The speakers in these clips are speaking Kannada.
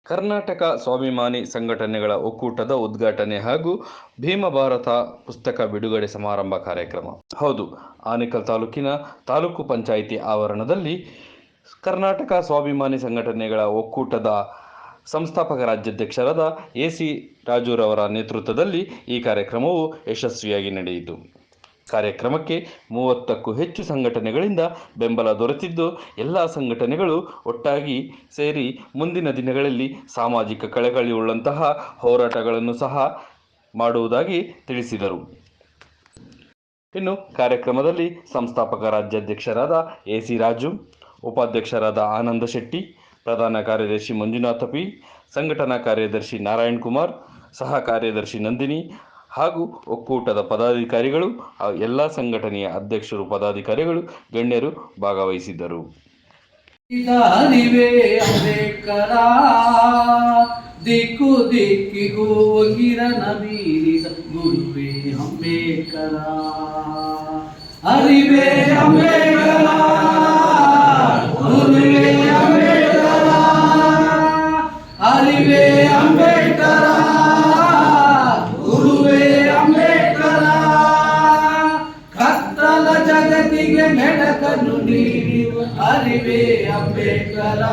ಕರ್ನಾಟಕ ಸ್ವಾಭಿಮಾನಿ ಸಂಘಟನೆಗಳ ಒಕ್ಕೂಟದ ಉದ್ಘಾಟನೆ ಹಾಗೂ ಭೀಮ ಭಾರತ ಪುಸ್ತಕ ಬಿಡುಗಡೆ ಸಮಾರಂಭ ಕಾರ್ಯಕ್ರಮ. ಹೌದು, ಆನೇಕಲ್ ತಾಲೂಕಿನ ತಾಲೂಕು ಪಂಚಾಯಿತಿ ಆವರಣದಲ್ಲಿ ಕರ್ನಾಟಕ ಸ್ವಾಭಿಮಾನಿ ಸಂಘಟನೆಗಳ ಒಕ್ಕೂಟದ ಸಂಸ್ಥಾಪಕ ರಾಜ್ಯಾಧ್ಯಕ್ಷರಾದ ಎ.ಸಿ. ರಾಜುರವರ ನೇತೃತ್ವದಲ್ಲಿ ಈ ಕಾರ್ಯಕ್ರಮವು ಯಶಸ್ವಿಯಾಗಿ ನಡೆಯಿತು. ಕಾರ್ಯಕ್ರಮಕ್ಕೆ 30ಕ್ಕೂ ಹೆಚ್ಚು ಸಂಘಟನೆಗಳಿಂದ ಬೆಂಬಲ ದೊರೆತಿದ್ದು, ಎಲ್ಲ ಸಂಘಟನೆಗಳು ಒಟ್ಟಾಗಿ ಸೇರಿ ಮುಂದಿನ ದಿನಗಳಲ್ಲಿ ಸಾಮಾಜಿಕ ಕಳಕಳಿಯುಳ್ಳಂತಹ ಹೋರಾಟಗಳನ್ನು ಸಹ ಮಾಡುವುದಾಗಿ ತಿಳಿಸಿದರು. ಇನ್ನು ಕಾರ್ಯಕ್ರಮದಲ್ಲಿ ಸಂಸ್ಥಾಪಕ ರಾಜ್ಯಾಧ್ಯಕ್ಷರಾದ ಎ.ಸಿ. ರಾಜು, ಉಪಾಧ್ಯಕ್ಷರಾದ ಆನಂದ ಶೆಟ್ಟಿ, ಪ್ರಧಾನ ಕಾರ್ಯದರ್ಶಿ ಮಂಜುನಾಥ ಪಿ, ಸಂಘಟನಾ ಕಾರ್ಯದರ್ಶಿ ನಾರಾಯಣ್ ಕುಮಾರ್, ಸಹ ಕಾರ್ಯದರ್ಶಿ ನಂದಿನಿ ಹಾಗೂ ಒಕ್ಕೂಟದ ಪದಾಧಿಕಾರಿಗಳು, ಎಲ್ಲ ಸಂಘಟನೆಯ ಅಧ್ಯಕ್ಷರು, ಪದಾಧಿಕಾರಿಗಳು, ಗಣ್ಯರು ಭಾಗವಹಿಸಿದ್ದರು. ದಿಕ್ಕು ದಿಕ್ಕಿಗೂ ಕಿರಣ ಬೀರಿದ ಗುರುವೇ ಅಂಬೇಡ್ಕರ, ಅರಿವೇ ಅಂಬೇಡ್ಕರ, ಗುರುವೇ ಅಂಬೇಡ್ಕರ, ಅರಿವೇ ಅಂಬೇಡ್ಕರ, ಗುರುವೇ ಅಂಬೇಡ್ಕರ, ಕತ್ತಲ ಜಗತ್ತಿಗೆ ಬೆಳಕನ್ನು ನೀಡಿದ ಅರಿವೇ ಅಂಬೇಡ್ಕರ,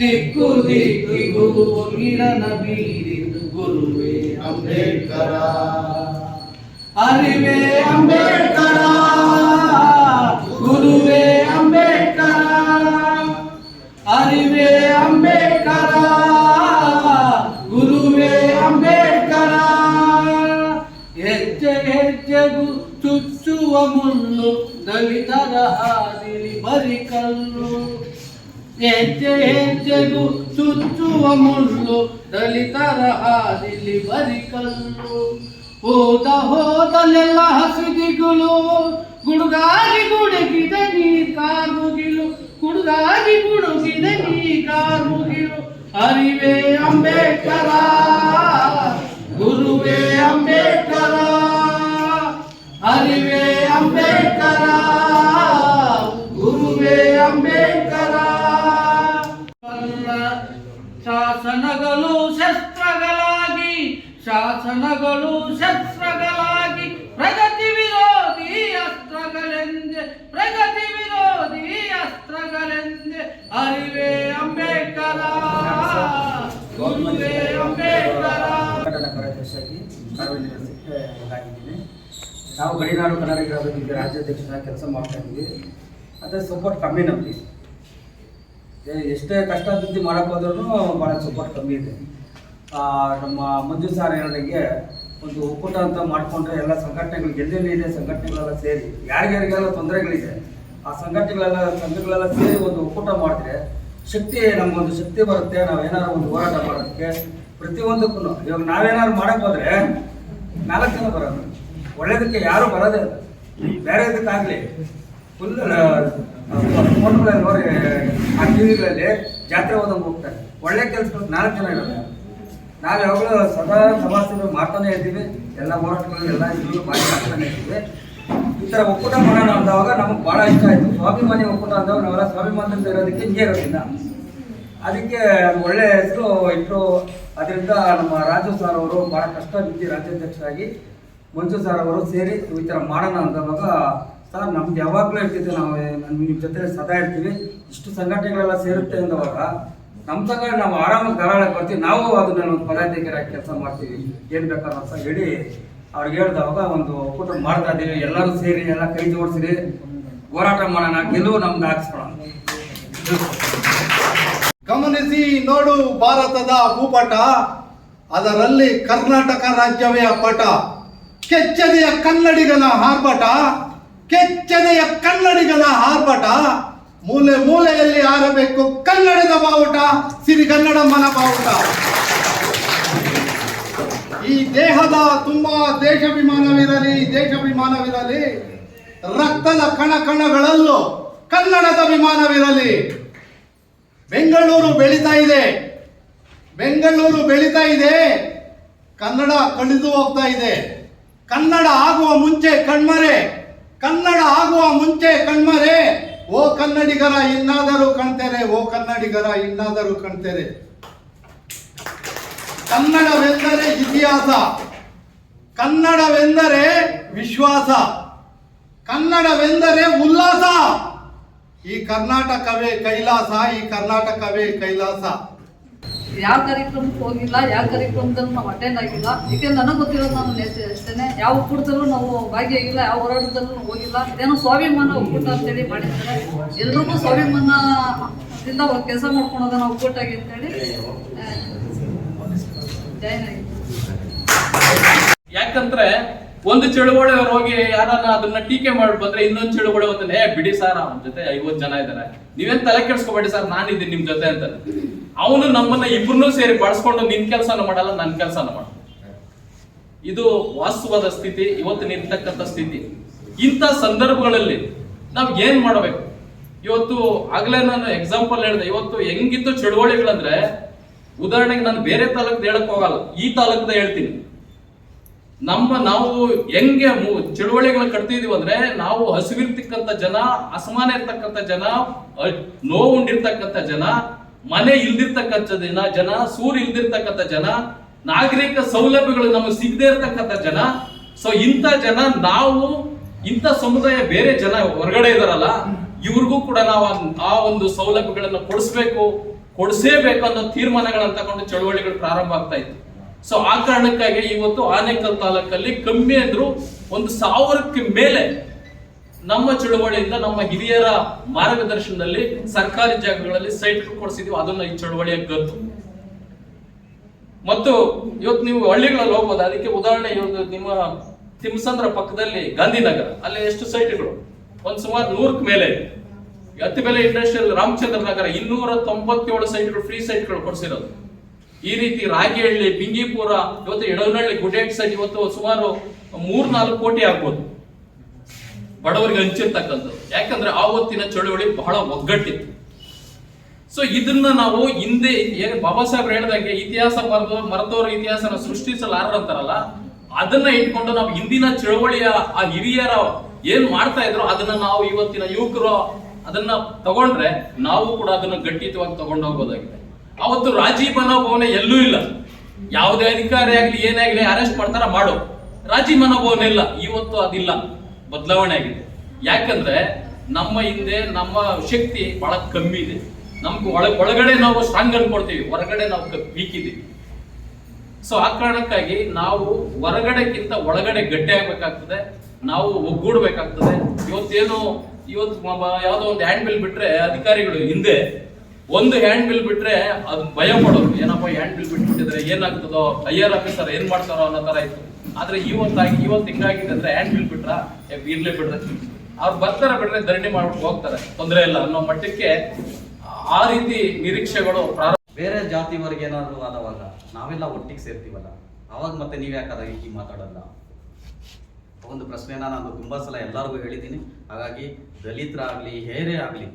ದಿಕ್ಕು ದಿಕ್ಕಿಗೂ ಕಿರಣ ಬೀರಿದ ಗುರುವೇ ಅಂಬೇಡ್ಕರ, ಅರಿವೇ ಅಂಬೇಡ್ಕರ, ಗುರುವೇ ಅಂಬೇಡ್ಕರ, ಅರಿವೇ ಅಂಬೇಡ್ಕರ, ಗುರುವೇ ಅಂಬೇಡ್ಕರ, ಹೆಜ್ಜೆ ಹೆಜ್ಜೆಗೂ ಚುಚ್ಚುವ ಮುಳ್ಳು ದಲಿತರ ಹಾದಿಲಿ ಬರಿಕಲ್ಲು, ಹೆಜ್ಜೆ ಹೆಜ್ಜೆಗೂ ಚುಚ್ಚುವ ಮುಳ್ಳು ದಲಿತರ ಹಾದಿಲಿ ಬರಿಕಲ್ಲು, ಹೋದಲ್ಲೆಲ್ಲ ಹಸಿದಿಗುಲು, ಗುಡುಗಾಗಿ ಗುಡುಗಿದ ನೀ ಕಾರ್ಮುಗಿಲು, ಗುಡುಗಾಗಿ ಗುಡುಗಿದ ನೀ ಕಾರ್ಮುಗಿಲು, ಅರಿವೇ ಅಂಬೇಡ್ಕರ, ಗುರುವೇ ಅಂಬೇಡ್ಕರ, ಅರಿವೇ ಅಂಬೇಡ್ಕರ, ಗುರುವೇ ಅಂಬೇಡ್ಕರ. ಶಾಸನಗಳು ಶಸ್ತ್ರಗಳಾಗಿ, ಶಾಸನಗಳು ಶಸ್ತ್ರಗಳಾಗಿ, ಪ್ರಗತಿ ವಿರೋಧಿ ಅಸ್ತ್ರಗಳೆಂದೆ, ಪ್ರಗತಿ ವಿರೋಧಿ ಅಸ್ತ್ರಗಳೆಂದೆ, ಅರಿವೇ ಅಂಬೇಡ್ಕರ, ಗುರುವೇ ಅಂಬೇಡ್ಕರ. ಕಾರ್ಯದರ್ಶಿಯಾಗಿ ಕಾರ್ಯನಿರ್ವಹಿಸಿದ್ದೀನಿ. ನಾವು ಗಡಿನಾಡು ಕನ್ನಡಿಗರ ಅಭಿವೃದ್ಧಿ ರಾಜ್ಯಾಧ್ಯಕ್ಷರಾಗಿ ಕೆಲಸ ಮಾಡ್ತಾ ಇದ್ದೀವಿ. ಅದೇ ಸಪೋರ್ಟ್ ಕಮ್ಮಿ ನಮಗೆ, ಎಷ್ಟೇ ಕಷ್ಟ ಬಿದ್ದು ಮಾಡೋಕ್ಕೆ ಹೋದ್ರೂ ಭಾಳ ಸಪೋರ್ಟ್ ಕಮ್ಮಿ ಇದೆ. ನಮ್ಮ ಮಂಜು ಸಾರ್ ಹೇಳಿದಂಗೆ ಒಂದು ಒಕ್ಕೂಟ ಅಂತ ಮಾಡಿಕೊಂಡ್ರೆ ಎಲ್ಲ ಸಂಘಟನೆಗಳು ಎಲ್ಲೆಲ್ಲಿ ಇದೆ ಸಂಘಟನೆಗಳೆಲ್ಲ ಸೇರಿ ಯಾರಿಗಾರಿಗೆಲ್ಲ ತೊಂದರೆಗಳಿದೆ ಆ ಸಂಘಟನೆಗಳೆಲ್ಲ ಸೇರಿ ಒಂದು ಒಕ್ಕೂಟ ಮಾಡಿದ್ರೆ ಶಕ್ತಿ, ನಮಗೊಂದು ಶಕ್ತಿ ಬರುತ್ತೆ. ನಾವೇನಾದ್ರು ಒಂದು ಹೋರಾಟ ಮಾಡೋದಕ್ಕೆ ಪ್ರತಿಯೊಂದಕ್ಕೂ ಇವಾಗ ನಾವೇನಾದ್ರು ಮಾಡಕ್ಕೆ ಹೋದ್ರೆ 4 ಜನ ಬರೋದು, ಒಳ್ಳೇದಕ್ಕೆ ಯಾರು ಬರೋದೇ ಇಲ್ಲ. ಬೇರೆ ಇದಕ್ಕಾಗಲಿ ಫುಲ್ ಫೋನ್ಗಳಲ್ಲಿ ನೋಡಿ ಆ ಟಿವಿಗಳಲ್ಲಿ ಜಾತ್ರೆ ಓದಂಗೆ ಹೋಗ್ತಾರೆ. ಒಳ್ಳೆ ಕೆಲಸಕ್ಕೆ 4 ಜನ ಇರೋದು. ನಾವು ಯಾವಾಗಲೂ ಸದಾ ಸಮಾಜಸೇವೆ ಮಾಡ್ತಾನೆ ಇದ್ದೀವಿ. ಎಲ್ಲ ಹೋರಾಟಗಳು ಎಲ್ಲ ಇದ್ರು ಮಾಡಿ ಮಾಡ್ತಾನೆ ಇದ್ದೀವಿ. ಈ ಥರ ಒಕ್ಕೂಟ ಮಾಡೋಣ ಅಂದವಾಗ ನಮಗೆ ಭಾಳ ಇಷ್ಟ ಆಯಿತು. ಸ್ವಾಭಿಮಾನಿ ಒಕ್ಕೂಟ ಅಂದಾಗ ನಾವೆಲ್ಲ ಸ್ವಾಭಿಮಾನದಿಂದ ಇರೋದಕ್ಕೆ ಹಿಂಗೆ ಇರೋದಿಲ್ಲ. ಅದಕ್ಕೆ ಒಳ್ಳೆ ಹೆಸರು ಇಟ್ಟರು. ಅದರಿಂದ ನಮ್ಮ ರಾಜು ಸಾರ್ ಅವರು ಭಾಳ ಕಷ್ಟ ಬಿದ್ದು ರಾಜ್ಯಾಧ್ಯಕ್ಷರಾಗಿ ಮಂಜು ಸಾರ್ ಅವರು ಸೇರಿ ಈ ಥರ ಮಾಡೋಣ ಅಂದವಾಗ, ಸರ್ ನಮ್ದು ಯಾವಾಗಲೂ ಇರ್ತಿದ್ದೆ, ನಾವು ನಿಮ್ಮ ಜೊತೆ ಸದಾ ಇರ್ತೀವಿ, ಇಷ್ಟು ಸಂಘಟನೆಗಳೆಲ್ಲ ಸೇರುತ್ತೆ ಅಂದವಾಗ ನಮ್ಮ ಸಂಘಟನೆ ನಾವು ಆರಾಮಾಗಿ ಧಾರಾಳಕ್ಕೆ ಬರ್ತೀವಿ, ನಾವು ಅದನ್ನ ಒಂದು ಪದಾಧಿಕಾರಿಯಾಗಿ ಕೆಲಸ ಮಾಡ್ತೀವಿ, ಏನು ಬೇಕಾದ್ರೂ ಅಂತ ಹೇಳಿ ಅವ್ರಿಗೆ ಹೇಳಿದವಾಗ ಒಂದು ಒಕ್ಕೂಟ ಮಾಡ್ತಾ ಇದ್ದೀವಿ. ಎಲ್ಲರೂ ಸೇರಿ ಎಲ್ಲ ಕೈ ಜೋಡಿಸಿರಿ, ಹೋರಾಟ ಮಾಡೋಣ, ಗೆಲುವು ನಮ್ದು ಹಾಕ್ಸ್ಕೊಳ್ಳೋಣ. ಗಮನಿಸಿ ನೋಡು ಭಾರತದ ಭೂಪಟ, ಅದರಲ್ಲಿ ಕರ್ನಾಟಕ ರಾಜ್ಯವೇ ಅಪ್ಪಟ, ಕೆಚ್ಚನೆಯ ಕನ್ನಡಿಗನ ಆರ್ಭಟ, ಕೆಚ್ಚನೆಯ ಕನ್ನಡಿಗನ ಆರ್ಭಟ, ಮೂಲೆ ಮೂಲೆಯಲ್ಲಿ ಆರಬೇಕು ಕನ್ನಡದ ಬಾವುಟ, ಸಿರಿಗನ್ನಡಮ್ಮನ ಬಾವುಟ. ಈ ದೇಹದ ತುಂಬಾ ದೇಶಾಭಿಮಾನವಿರಲಿ, ದೇಶಾಭಿಮಾನವಿರಲಿ, ರಕ್ತದ ಕಣ ಕಣಗಳಲ್ಲೂ ಕನ್ನಡದ ಅಭಿಮಾನವಿರಲಿ. ಬೆಂಗಳೂರು ಬೆಳೀತಾ ಇದೆ, ಬೆಂಗಳೂರು ಬೆಳೀತಾ ಇದೆ, ಕನ್ನಡ ಕಳೆದು ಹೋಗ್ತಾ ಇದೆ. ಕನ್ನಡ ಆಗುವ ಮುಂಚೆ ಕಣ್ಮರೆ, ಕನ್ನಡ ಆಗುವ ಮುಂಚೆ ಕಣ್ಮರೆ, ಓ ಕನ್ನಡಿಗರ ಇನ್ನಾದರೂ ಕಾಣ್ತೇರೆ, ಓ ಕನ್ನಡಿಗರ ಇನ್ನಾದರೂ ಕಾಣ್ತೇರೆ. ಕನ್ನಡವೆಂದರೆ ಇತಿಹಾಸ, ಕನ್ನಡವೆಂದರೆ ವಿಶ್ವಾಸ, ಕನ್ನಡವೆಂದರೆ ಉಲ್ಲಾಸ. ಈ ಕರ್ನಾಟಕವೇ ಕೈಲಾಸ, ಈ ಕರ್ನಾಟಕವೇ ಕೈಲಾಸ. ಯಾವ ಕಾರ್ಯಕ್ರಮಕ್ಕೆ ಹೋಗಿಲ್ಲ, ಯಾವ ಕಾರ್ಯಕ್ರಮದಲ್ಲೂ ನಾವು ಅಟೆಂಡ್ ಆಗಿಲ್ಲ. ಏಕೆಂದ್ರೆ ನನಗೆ ಗೊತ್ತಿರೋದು ನಾನು ಅಷ್ಟೇ, ಯಾವ ಒಕ್ಕೂಟದಲ್ಲೂ ನಾವು ಭಾಗಿಯಾಗಿಲ್ಲ, ಯಾವ ಹೋರಾಟದಲ್ಲೂ ಹೋಗಿಲ್ಲ. ಇದೇನೋ ಸ್ವಾಭಿಮಾನ ಒಕ್ಕೂಟ ಅಂತೇಳಿ ಮಾಡಿರ್ತಾರೆ. ಎಲ್ರಿಗೂ ಸ್ವಾಭಿಮಾನದಿಂದ ಕೆಲಸ ಮಾಡ್ಕೊಳೋದನ್ನ ಒಕ್ಕೂಟ ಆಗಿ ಅಂತೇಳಿ ಜಾಯ್ನ್ ಆಗಿದೆ. ಯಾಕಂದ್ರೆ ಒಂದು ಚಳುವಳಿ ಅವ್ರು ಹೋಗಿ ಯಾರನ್ನ ಅದನ್ನ ಟೀಕೆ ಮಾಡಿ ಬಂದ್ರೆ ಇನ್ನೊಂದು ಚಳುವಳಿ ಹೋಗ್ತಾನೆ, ಬಿಡಿ ಸರ್ ಅವನ ಜೊತೆ 50 ಜನ ಇದ್ದಾರೆ, ನೀವೇನ್ ತಲೆ ಕೆಡ್ಸ್ಕೊಬೇಡಿ ಸರ್, ನಾನಿದ್ದೀನಿ ನಿಮ್ ಜೊತೆ ಅಂತ. ಅವನು ನಮ್ಮನ್ನ ಇಬ್ಬರನ್ನೂ ಸೇರಿ ಬಳಸ್ಕೊಂಡು ನಿನ್ ಕೆಲಸನ ಮಾಡಲ್ಲ, ನನ್ನ ಕೆಲಸನ ಮಾಡ. ಇದು ವಾಸ್ತವದ ಸ್ಥಿತಿ, ಇವತ್ತು ನಿಂತಕ್ಕಂಥ ಸ್ಥಿತಿ. ಇಂಥ ಸಂದರ್ಭಗಳಲ್ಲಿ ನಾವ್ ಏನ್ ಮಾಡ್ಬೇಕು? ಇವತ್ತು ಆಗ್ಲೇ ನಾನು ಎಕ್ಸಾಂಪಲ್ ಹೇಳಿದೆ. ಇವತ್ತು ಹೆಂಗಿತ್ತು ಚಳುವಳಿಗಳಂದ್ರೆ, ಉದಾಹರಣೆಗೆ ನಾನು ಬೇರೆ ತಾಲೂಕದ ಹೇಳಕ್ ಹೋಗಲ್ಲ, ಈ ತಾಲೂಕದ ಹೇಳ್ತೀನಿ. ನಾವು ಹೆಂಗೆ ಚಳುವಳಿಗಳು ಕಟ್ತಿದೀವಿ ಅಂದ್ರೆ, ನಾವು ಹಸಿವಿರ್ತಕ್ಕಂಥ ಜನ, ಅಸಮಾನ ಇರ್ತಕ್ಕಂಥ ಜನ, ನೋವು ಉಂಡಿರ್ತಕ್ಕಂಥ ಜನ, ಮನೆ ಇಲ್ದಿರ್ತಕ್ಕಂಥ ಜನ, ಸೂರು ಇಲ್ದಿರ್ತಕ್ಕಂಥ ಜನ, ನಾಗರಿಕ ಸೌಲಭ್ಯಗಳು ನಮಗೆ ಸಿಗದೆ ಇರ್ತಕ್ಕಂಥ ಜನ. ಸೊ ಇಂಥ ಜನ, ನಾವು ಇಂಥ ಸಮುದಾಯ ಬೇರೆ ಜನ ಹೊರಗಡೆ ಇದಾರಲ್ಲ, ಇವ್ರಿಗೂ ಕೂಡ ನಾವು ಆ ಒಂದು ಸೌಲಭ್ಯಗಳನ್ನು ಕೊಡಿಸೇಬೇಕು ಅನ್ನೋ ತೀರ್ಮಾನಗಳನ್ನ ತಗೊಂಡು ಚಳುವಳಿಗಳು ಪ್ರಾರಂಭ ಆಗ್ತಾ ಇತ್ತು. ಸೊ ಆ ಕಾರಣಕ್ಕಾಗಿ ಇವತ್ತು ಆನೇಕಲ್ ತಾಲೂಕಲ್ಲಿ ಕಮ್ಮಿ ಅಂದ್ರು 1000ಕ್ಕೆ ಮೇಲೆ ನಮ್ಮ ಚಳುವಳಿಯಿಂದ, ನಮ್ಮ ಹಿರಿಯರ ಮಾರ್ಗದರ್ಶನದಲ್ಲಿ ಸರ್ಕಾರಿ ಜಾಗಗಳಲ್ಲಿ ಸೈಟ್ ಕೊಡಿಸಿದ್ವಿ. ಅದನ್ನ ಈ ಚಳುವಳಿಯ ಗತ್ತು. ಮತ್ತು ಇವತ್ತು ನೀವು ಹಳ್ಳಿಗಳಲ್ಲಿ ಹೋಗ್ಬೋದು. ಅದಕ್ಕೆ ಉದಾಹರಣೆ, ಇವತ್ತು ನಿಮ್ಮ ತಿಮ್ಮಸಂದ್ರ ಪಕ್ಕದಲ್ಲಿ ಗಾಂಧಿನಗರ, ಅಲ್ಲಿ ಎಷ್ಟು ಸೈಟ್ಗಳು? ಸುಮಾರು 100ಕ್ಕೆ ಮೇಲೆ. ಅತಿ ಬೆಲೆ ಇಂಡಸ್ಟ್ರಿಯಲ್ ರಾಮಚಂದ್ರ ನಗರ 297 ಸೈಟ್ಗಳು, ಫ್ರೀ ಸೈಟ್ಗಳು ಕೊಡಿಸಿರೋದು. ಈ ರೀತಿ ರಾಗಿಹಳ್ಳಿ, ಬಿಂಗಿಪುರ, ಇವತ್ತು ಎಡವನಹಳ್ಳಿ, ಗುಡೇಟ್ ಸೈಟ್ ಇವತ್ತು ಸುಮಾರು 3-4 ಕೋಟಿ ಆಗ್ಬೋದು ಬಡವರಿಗೆ ಹಂಚಿರ್ತಕ್ಕಂಥದ್ದು. ಯಾಕಂದ್ರೆ ಆವತ್ತಿನ ಚಳುವಳಿ ಬಹಳ ಒಗ್ಗಟ್ಟಿತ್ತು. ಸೊ ಇದನ್ನ ನಾವು ಹಿಂದೆ ಏನು ಬಾಬಾ ಸಾಹೇಬ್ ಹೇಳಿದಂಗೆ, ಇತಿಹಾಸ ಮರೆತವರ ಇತಿಹಾಸನ ಸೃಷ್ಟಿಸಲಾರಂತಾರಲ್ಲ, ಅದನ್ನ ಇಟ್ಕೊಂಡು ನಾವು ಹಿಂದಿನ ಚಳುವಳಿಯ ಆ ಹಿರಿಯರ ಏನ್ ಮಾಡ್ತಾ ಇದ್ರು ಅದನ್ನ ನಾವು ಇವತ್ತಿನ ಯುವಕರು ಅದನ್ನ ತಗೊಂಡ್ರೆ ನಾವು ಕೂಡ ಅದನ್ನ ಗಟ್ಟಿತವಾಗಿ ತಗೊಂಡು ಹೋಗೋದಾಗಿದೆ. ಅವತ್ತು ರಾಜಿ ಮನೋಭಾವನೆ ಎಲ್ಲೂ ಇಲ್ಲ. ಯಾವುದೇ ಅಧಿಕಾರಿ ಆಗ್ಲಿ ಏನೇ ಆಗ್ಲಿ ಅರೆಸ್ಟ್ ಮಾಡ್ತಾರ ಮಾಡು, ರಾಜಿ ಮನೋಭಾವನೆ ಇಲ್ಲ. ಇವತ್ತು ಅದಿಲ್ಲ, ಬದಲಾವಣೆ ಆಗಿದೆ. ಯಾಕಂದ್ರೆ ನಮ್ಮ ಹಿಂದೆ ನಮ್ಮ ಶಕ್ತಿ ಬಹಳ ಕಮ್ಮಿ ಇದೆ. ನಮ್ಗೆ ಒಳಗಡೆ ನಾವು ಸ್ಟ್ರಾಂಗ್ ಅನ್ಕೊಡ್ತೀವಿ, ಹೊರಗಡೆ ನಾವು ವೀಕ್ ಇದೀವಿ. ಸೊ ಆ ಕಾರಣಕ್ಕಾಗಿ ನಾವು ಹೊರಗಡೆಕ್ಕಿಂತ ಒಳಗಡೆ ಗಟ್ಟಿ ಆಗ್ಬೇಕಾಗ್ತದೆ, ನಾವು ಒಗ್ಗೂಡ್ಬೇಕಾಗ್ತದೆ. ಇವತ್ತು ಯಾವ್ದೋ ಒಂದು ಹ್ಯಾಂಡ್ ಬಿಲ್ ಬಿಟ್ರೆ ಅಧಿಕಾರಿಗಳು ಹಿಂದೆ ಒಂದು ಹ್ಯಾಂಡ್ ಬಿಲ್ ಬಿಟ್ರೆ ಅದು ಭಯ ಪಡೋದು, ಏನಪ್ಪ ಹ್ಯಾಂಡ್ ಬಿಲ್ ಬಿಟ್ಬಿಟ್ಟಿದ್ರೆ ಏನಾಗ್ತದೋ, ಹೈಯರ್ ಆಫೀಸರ್ ಏನ್ ಮಾಡ್ತಾರೋ ಅನ್ನೋ ತರ ಇತ್ತು. ಆದ್ರೆ ಇವತ್ತು ಹಿಂಗಾಗಿದೆ ಅಂದ್ರೆ ಹ್ಯಾಂಡ್ ಬಿಲ್ ಬಿಟ್ರ ಇರ್ಲಿ ಬಿಡ್ರೆ ಅವ್ರು ಬರ್ತಾರೆ, ಬಿಟ್ರೆ ಧರಣಿ ಮಾಡ್ಬಿಟ್ಟು ಹೋಗ್ತಾರೆ, ತೊಂದರೆ ಇಲ್ಲ ಅನ್ನೋ ಮಟ್ಟಕ್ಕೆ ಆ ರೀತಿ ನಿರೀಕ್ಷೆಗಳು ಬೇರೆ ಜಾತಿವರೆಗೆ ಏನಾದ್ರು ಆದವಾಗ ನಾವೆಲ್ಲ ಒಟ್ಟಿಗೆ ಸೇರ್ತೀವಲ್ಲ, ಅವಾಗ ಮತ್ತೆ ನೀವ್ ಯಾಕಾದ ಈ ಮಾತಾಡಲ್ಲ? ಒಂದು ಪ್ರಶ್ನೆನ ನಾನು ತುಂಬಾ ಸಲ ಎಲ್ಲರಿಗೂ ಹೇಳಿದ್ದೀನಿ. ಹಾಗಾಗಿ ದಲಿತರಾಗ್ಲಿ ಹೇರೇ ಆಗ್ಲಿ,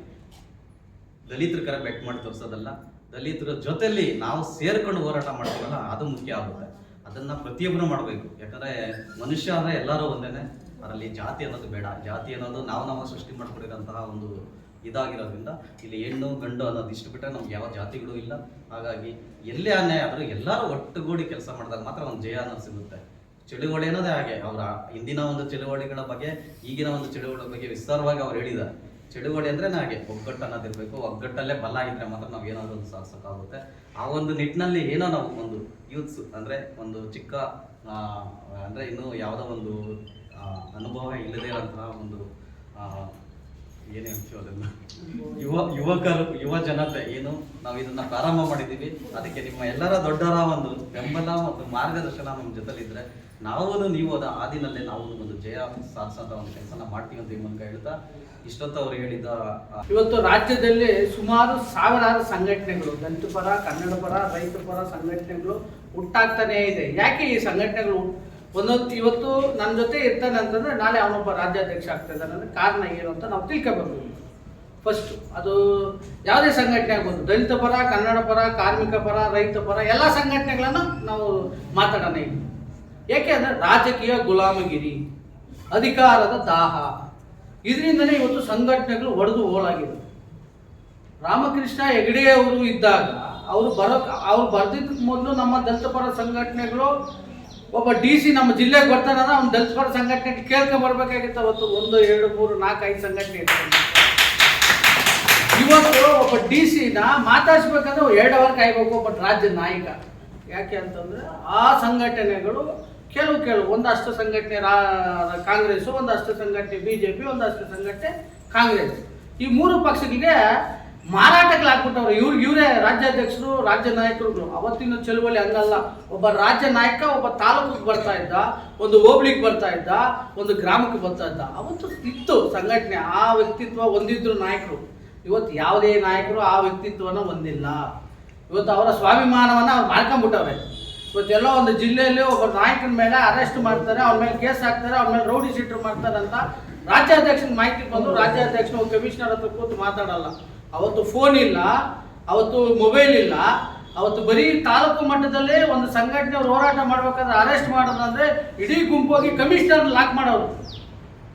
ದಲಿತರ ಕರೆ ಬೆಟ್ ಮಾಡಿ ತೋರಿಸೋದಲ್ಲ, ದಲಿತರ ಜೊತೆಲಿ ನಾವು ಸೇರ್ಕೊಂಡು ಹೋರಾಟ ಮಾಡ್ತೀವಲ್ಲ ಅದು ಮುಖ್ಯ ಆಗುತ್ತೆ. ಅದನ್ನ ಪ್ರತಿಯೊಬ್ಬರು ಮಾಡಬೇಕು. ಯಾಕಂದ್ರೆ ಮನುಷ್ಯ ಅಂದ್ರೆ ಎಲ್ಲರೂ ಒಂದೇನೆ, ಅದರಲ್ಲಿ ಜಾತಿ ಅನ್ನೋದು ಬೇಡ. ಜಾತಿ ಅನ್ನೋದು ನಾವು ಸೃಷ್ಟಿ ಮಾಡ್ಕೊಂಡಿರೋಂತಹ ಒಂದು ಇದಾಗಿರೋದ್ರಿಂದ ಇಲ್ಲಿ ಹೆಣ್ಣು ಗಂಡು ಅನ್ನೋದು ಇಷ್ಟು ಬಿಟ್ಟರೆ ನಮ್ಗೆ ಯಾವ ಜಾತಿಗಳು ಇಲ್ಲ. ಹಾಗಾಗಿ ಎಲ್ಲೇ ಅನ್ಯಾಯ ಆದರೂ ಎಲ್ಲರೂ ಒಟ್ಟುಗೂಡಿ ಕೆಲಸ ಮಾಡಿದಾಗ ಮಾತ್ರ ಒಂದು ಜಯ ಅನ್ನೋದು ಸಿಗುತ್ತೆ. ಚಳುವಳಿ ಅನ್ನೋದೇ ಹಾಗೆ. ಅವರ ಹಿಂದಿನ ಒಂದು ಚಳುವಳಿಗಳ ಬಗ್ಗೆ, ಈಗಿನ ಒಂದು ಚಳುವಳಿ ಬಗ್ಗೆ ವಿಸ್ತಾರವಾಗಿ ಅವ್ರು ಹೇಳಿದ್ದಾರೆ. ಚಳುವಳಿ ಅಂದ್ರೆ ಹಾಗೆ ಒಗ್ಗಟ್ಟು ಅನ್ನೋದಿರ್ಬೇಕು. ಒಗ್ಗಟ್ಟಲ್ಲೇ ಬಲ ಇದ್ರೆ ಮಾತ್ರ ನಾವು ಏನಾದರೂ ಒಂದು ಸಾಧಿಸೋಕ್ಕಾಗುತ್ತೆ. ಆ ಒಂದು ನಿಟ್ಟಿನಲ್ಲಿ ಏನೋ ನಾವು ಒಂದು ಯೂತ್ಸ್ ಅಂದ್ರೆ ಒಂದು ಚಿಕ್ಕ ಅಂದ್ರೆ ಇನ್ನು ಯಾವುದೋ ಒಂದು ಅನುಭವ ಇಲ್ಲದೇ ಇರೋಂತಹ ಒಂದು ಏನೇ ಅಂತೀವಿ ಅದನ್ನ ಯುವ ಜನತೆ ಏನು ನಾವು ಇದನ್ನ ಪ್ರಾರಂಭ ಮಾಡಿದ್ದೀವಿ. ಅದಕ್ಕೆ ನಿಮ್ಮ ಎಲ್ಲರ ದೊಡ್ಡರ ಒಂದು ಬೆಂಬಲ ಮತ್ತು ಮಾರ್ಗದರ್ಶನ ನಮ್ಮ ಜೊತೆಲಿದ್ರೆ ನಾವು ನೀವು ಅದ ಆದಿನಲ್ಲೇ ನಾವು ಒಂದು ಜಯ ಸಾಧಿಸೋಂಥ ಒಂದು ಕೆಲಸನ ಮಾಡ್ತೀವಿ ಅಂತ ಈ ಮೂಲಕ ಹೇಳ್ತಾ, ಇಷ್ಟೊತ್ತು ಅವರು ಹೇಳಿದ ಇವತ್ತು ರಾಜ್ಯದಲ್ಲಿ ಸುಮಾರು ಸಾವಿರಾರು ಸಂಘಟನೆಗಳು, ದಲಿತ ಪರ, ಕನ್ನಡ ಪರ, ರೈತ ಪರ ಸಂಘಟನೆಗಳು ಹುಟ್ಟಾಗ್ತಾನೇ ಇದೆ. ಯಾಕೆ ಈ ಸಂಘಟನೆಗಳು ಇವತ್ತು ನನ್ನ ಜೊತೆ ಇರ್ತಾನೆ ಅಂತಂದ್ರೆ ನಾಳೆ ಅವನೊಬ್ಬ ರಾಜ್ಯಾಧ್ಯಕ್ಷ ಆಗ್ತಾ ಇದ್ದಾನೆ ಅಂದ್ರೆ ಕಾರಣ ಏನು ಅಂತ ನಾವು ತಿಳ್ಕೊಬೇಕು. ಫಸ್ಟ್ ಅದು ಯಾವುದೇ ಸಂಘಟನೆ ಆಗ್ಬೋದು, ದಲಿತ ಪರ, ಕನ್ನಡ ಪರ, ಕಾರ್ಮಿಕ ಪರ, ರೈತ ಪರ ಎಲ್ಲ ಸಂಘಟನೆಗಳನ್ನು ನಾವು ಮಾತಾಡೋಣ ಇಲ್ಲಿ. ಏಕೆ ಅಂದರೆ ರಾಜಕೀಯ ಗುಲಾಮಗಿರಿ, ಅಧಿಕಾರದ ದಾಹ, ರಾಜಕೀಯ ಗುಲಾಮಗಿರಿ, ಅಧಿಕಾರದ ದಾಹ, ಇದು ಇದರಿಂದನೇ ಇವತ್ತು ಸಂಘಟನೆಗಳು ಒಡೆದು ಹೋಳಾಗಿದೆ. ರಾಮಕೃಷ್ಣ ಹೆಗಡೆ ಅವರು ಇದ್ದಾಗ ಅವ್ರು ಬರ್ದಿದ್ದಕ್ಕೆ ಮೊದಲು ನಮ್ಮ ದಲಿತ ಪರ ಸಂಘಟನೆಗಳು ಒಬ್ಬ DC ನಮ್ಮ ಜಿಲ್ಲೆಗೆ ಬರ್ತಾನೆ ಅಂದ್ರೆ ಅವ್ನು ದಲಿತ ಪರ ಸಂಘಟನೆಗೆ ಕೇಳ್ಕೊ ಬರ್ಬೇಕಾಗಿತ್ತು. ಅವತ್ತು 1, 2, 3, 4, 5 ಸಂಘಟನೆ ಇರ್ತದೆ. ಇವತ್ತು ಒಬ್ಬ DC-ನ ಮಾತಾಡ್ಸ್ಬೇಕಂದ್ರೆ 2 ಅವರ್ ಕಾಯ್ಬೇಕು ಒಬ್ಬ ರಾಜ್ಯ ನಾಯಕ. ಯಾಕೆ ಅಂತಂದ್ರೆ ಆ ಸಂಘಟನೆಗಳು ಕೆಲವು ಒಂದಷ್ಟು ಸಂಘಟನೆ ಕಾಂಗ್ರೆಸ್, ಒಂದಷ್ಟು ಸಂಘಟನೆ BJP, ಒಂದಷ್ಟು ಸಂಘಟನೆ ಕಾಂಗ್ರೆಸ್, ಈ 3 ಪಕ್ಷಗಳಿಗೆ ಮಾರಾಟಗಳಾಗ್ಬಿಟ್ಟವ್ರು. ಇವರೇ ರಾಜ್ಯಾಧ್ಯಕ್ಷರು, ರಾಜ್ಯ ನಾಯಕರುಗಳು. ಅವತ್ತಿನ ಚಳುವಳಿ ಹಂಗಲ್ಲ. ಒಬ್ಬ ರಾಜ್ಯ ನಾಯಕ ಒಬ್ಬ ತಾಲೂಕಿಗೆ ಬರ್ತಾ ಇದ್ದ, ಒಂದು ಹೋಬಳಿಗೆ ಬರ್ತಾ ಇದ್ದ, ಒಂದು ಗ್ರಾಮಕ್ಕೆ ಬರ್ತಾ ಇದ್ದ. ಅವತ್ತು ಇತ್ತು ಸಂಘಟನೆ, ಆ ವ್ಯಕ್ತಿತ್ವ ಹೊಂದಿದ್ರು ನಾಯಕರು. ಇವತ್ತು ಯಾವುದೇ ನಾಯಕರು ಆ ವ್ಯಕ್ತಿತ್ವನ ಹೊಂದಿಲ್ಲ. ಇವತ್ತು ಅವರ ಸ್ವಾಭಿಮಾನವನ್ನು ಅವ್ರು ಮಾಡ್ಕೊಂಡ್ಬಿಟ್ಟವ್ರೆ. ಇವತ್ತೆಲ್ಲೋ ಒಂದು ಜಿಲ್ಲೆಯಲ್ಲಿ ಒಬ್ಬ ನಾಯಕನ ಮೇಲೆ ಅರೆಸ್ಟ್ ಮಾಡ್ತಾರೆ, ಅವ್ರ ಮೇಲೆ ಕೇಸ್ ಹಾಕ್ತಾರೆ, ಅವ್ರ ಮೇಲೆ ರೌಡಿ ಶೀಟರ್ ಮಾಡ್ತಾರೆ ಅಂತ ರಾಜ್ಯಾಧ್ಯಕ್ಷನ ಮಾಹಿತಿ ಬಂದು ರಾಜ್ಯಾಧ್ಯಕ್ಷನ ಕಮಿಷನರ್ ಹತ್ರ ಕೂತು ಮಾತಾಡಲ್ಲ. ಅವತ್ತು ಫೋನ್ ಇಲ್ಲ, ಅವತ್ತು ಮೊಬೈಲ್ ಇಲ್ಲ. ಅವತ್ತು ಬರೀ ತಾಲೂಕು ಮಟ್ಟದಲ್ಲೇ ಒಂದು ಸಂಘಟನೆ ಹೋರಾಟ ಮಾಡ್ಬೇಕಾದ್ರೆ ಅರೆಸ್ಟ್ ಮಾಡೋದಂದ್ರೆ ಇಡೀ ಗುಂಪೋಗಿ ಕಮಿಷನರ್ ಲಾಕ್ ಮಾಡೋರು.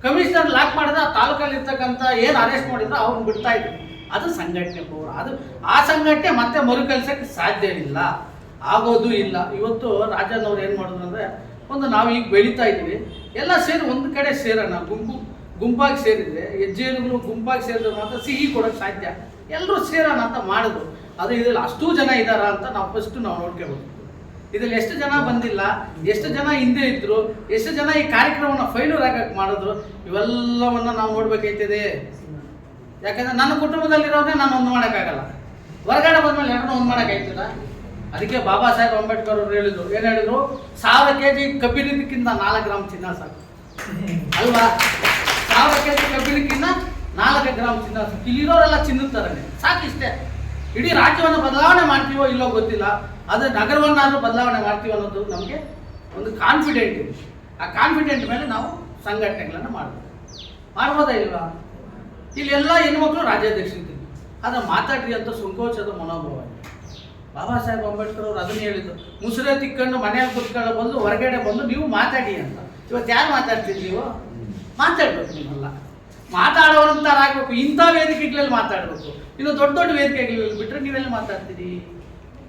ಕಮಿಷನರ್ ಲಾಕ್ ಮಾಡಿದ್ರೆ ಆ ತಾಲೂಕಲ್ಲಿ ಇರ್ತಕ್ಕಂಥ ಏನು ಅರೆಸ್ಟ್ ಮಾಡಿದ್ರು ಅವ್ರನ್ನ ಬಿಡ್ತಾ ಇದ್ರು. ಅದು ಸಂಘಟನೆ ಪೌರ. ಅದು ಆ ಸಂಘಟನೆ ಮತ್ತೆ ಮರುಕಳಿಸೋಕ್ಕೆ ಸಾಧ್ಯ ಇಲ್ಲ, ಆಗೋದು ಇಲ್ಲ. ಇವತ್ತು ರಾಜನವ್ರು ಏನು ಮಾಡಿದ್ರು ಅಂದರೆ, ಒಂದು ನಾವು ಈಗ ಬೆಳೀತಾ ಇದ್ದೀವಿ, ಎಲ್ಲ ಸೇರಿ ಒಂದು ಕಡೆ ಸೇರೋಣ, ಗುಂಪಾಗಿ ಸೇರಿದ್ರೆ ಹೆಜ್ಜೆಗಳು ಗುಂಪಾಗಿ ಸೇರಿದ್ರೆ ಮಾತ್ರ ಸಿಹಿ ಕೊಡೋಕ್ಕೆ ಸಾಧ್ಯ. ಎಲ್ಲರೂ ಸೇರೋಣ ಅಂತ ಮಾಡಿದ್ರು. ಅದು ಇದರಲ್ಲಿ ಅಷ್ಟೂ ಜನ ಇದ್ದಾರಾ ಅಂತ ನಾವು ಫಸ್ಟ್ ನೋಡ್ಕೋಬೇಕು. ಇದರಲ್ಲಿ ಎಷ್ಟು ಜನ ಬಂದಿಲ್ಲ, ಎಷ್ಟು ಜನ ಹಿಂದೆ ಇದ್ರು, ಎಷ್ಟು ಜನ ಈ ಕಾರ್ಯಕ್ರಮವನ್ನು ಫೈಲೂರ್ ಆಗಕ್ಕೆ ಮಾಡಿದ್ರು, ಇವೆಲ್ಲವನ್ನು ನಾವು ನೋಡ್ಬೇಕಾಯ್ತದೆ. ಯಾಕಂದ್ರೆ ನನ್ನ ಕುಟುಂಬದಲ್ಲಿರೋದೇ ನಾನು ಒಂದು ಮಾಡೋಕ್ಕಾಗಲ್ಲ. ಹೊರಗಡೆ ಬಂದ್ಮೇಲೆ ಎರಡನ್ನೂ ಒಂದು ಮಾಡೋಕ್ಕಾಯ್ತದ? ಅದಕ್ಕೆ ಬಾಬಾ ಸಾಹೇಬ್ ಅಂಬೇಡ್ಕರ್ ಅವರು ಹೇಳಿದ್ರು, ಏನು ಹೇಳಿದ್ರು? 1000 kg ಕಬ್ಬಿಣಕ್ಕಿಂತ 4 ಗ್ರಾಮ್ ಚಿನ್ನ ಸಾಕು ಅಲ್ವಾ? 1000 kg ಕಬ್ಬಿಣಕ್ಕಿಂತ 4 ಗ್ರಾಮ್ ಚಿನ್ನ ಸಾಕು. ಇಲ್ಲಿರೋರೆಲ್ಲ ಚಿನ್ನದ ಥರನೇ ಸಾಕಿಷ್ಟೇ. ಇಡೀ ರಾಜ್ಯವನ್ನು ಬದಲಾವಣೆ ಮಾಡ್ತೀವೋ ಇಲ್ಲೋ ಗೊತ್ತಿಲ್ಲ, ಆದರೆ ನಗರವನ್ನಾದರೂ ಬದಲಾವಣೆ ಮಾಡ್ತೀವಿ ಅನ್ನೋದು ನಮಗೆ ಒಂದು ಕಾನ್ಫಿಡೆಂಟ್ ಇದೆ. ಆ ಕಾನ್ಫಿಡೆಂಟ್ ಮೇಲೆ ನಾವು ಸಂಘಟನೆಗಳನ್ನು ಮಾಡ್ಬೋದಾ ಇಲ್ವಾ? ಇಲ್ಲೆಲ್ಲ ಹೆಣ್ಮಕ್ಳು ರಾಜ್ಯಾಧ್ಯಕ್ಷರಿದ್ದೀವಿ, ಆದರೆ ಮಾತಾಡ್ರಿ ಅಂತ ಸಂಕೋಚದ ಮನೋಭಾವ. ಬಾಬಾ ಸಾಹೇಬ್ ಅಂಬೇಡ್ಕರ್ ಅವರು ಅದನ್ನು ಹೇಳಿದ್ರು, ಮುಸುರೆ ತಿಕ್ಕೊಂಡು ಮನೆಯಲ್ಲಿ ಕುತ್ಕೊಳ್ಳೋ ಬಂದು ಹೊರಗಡೆ ಬಂದು ನೀವು ಮಾತಾಡಿ ಅಂತ. ಇವತ್ತು ಯಾರು ಮಾತಾಡ್ತೀರಿ? ನೀವು ಮಾತಾಡ್ಬೇಕು. ನೀವೆಲ್ಲ ಮಾತಾಡೋರಂತಾರಾಗಬೇಕು. ಇಂಥ ವೇದಿಕೆಗಳಲ್ಲಿ ಮಾತಾಡಬೇಕು. ಇನ್ನು ದೊಡ್ಡ ದೊಡ್ಡ ವೇದಿಕೆಗಳಲ್ಲಿ ಬಿಟ್ಟರೆ ನೀವೆಲ್ಲ ಮಾತಾಡ್ತೀರಿ?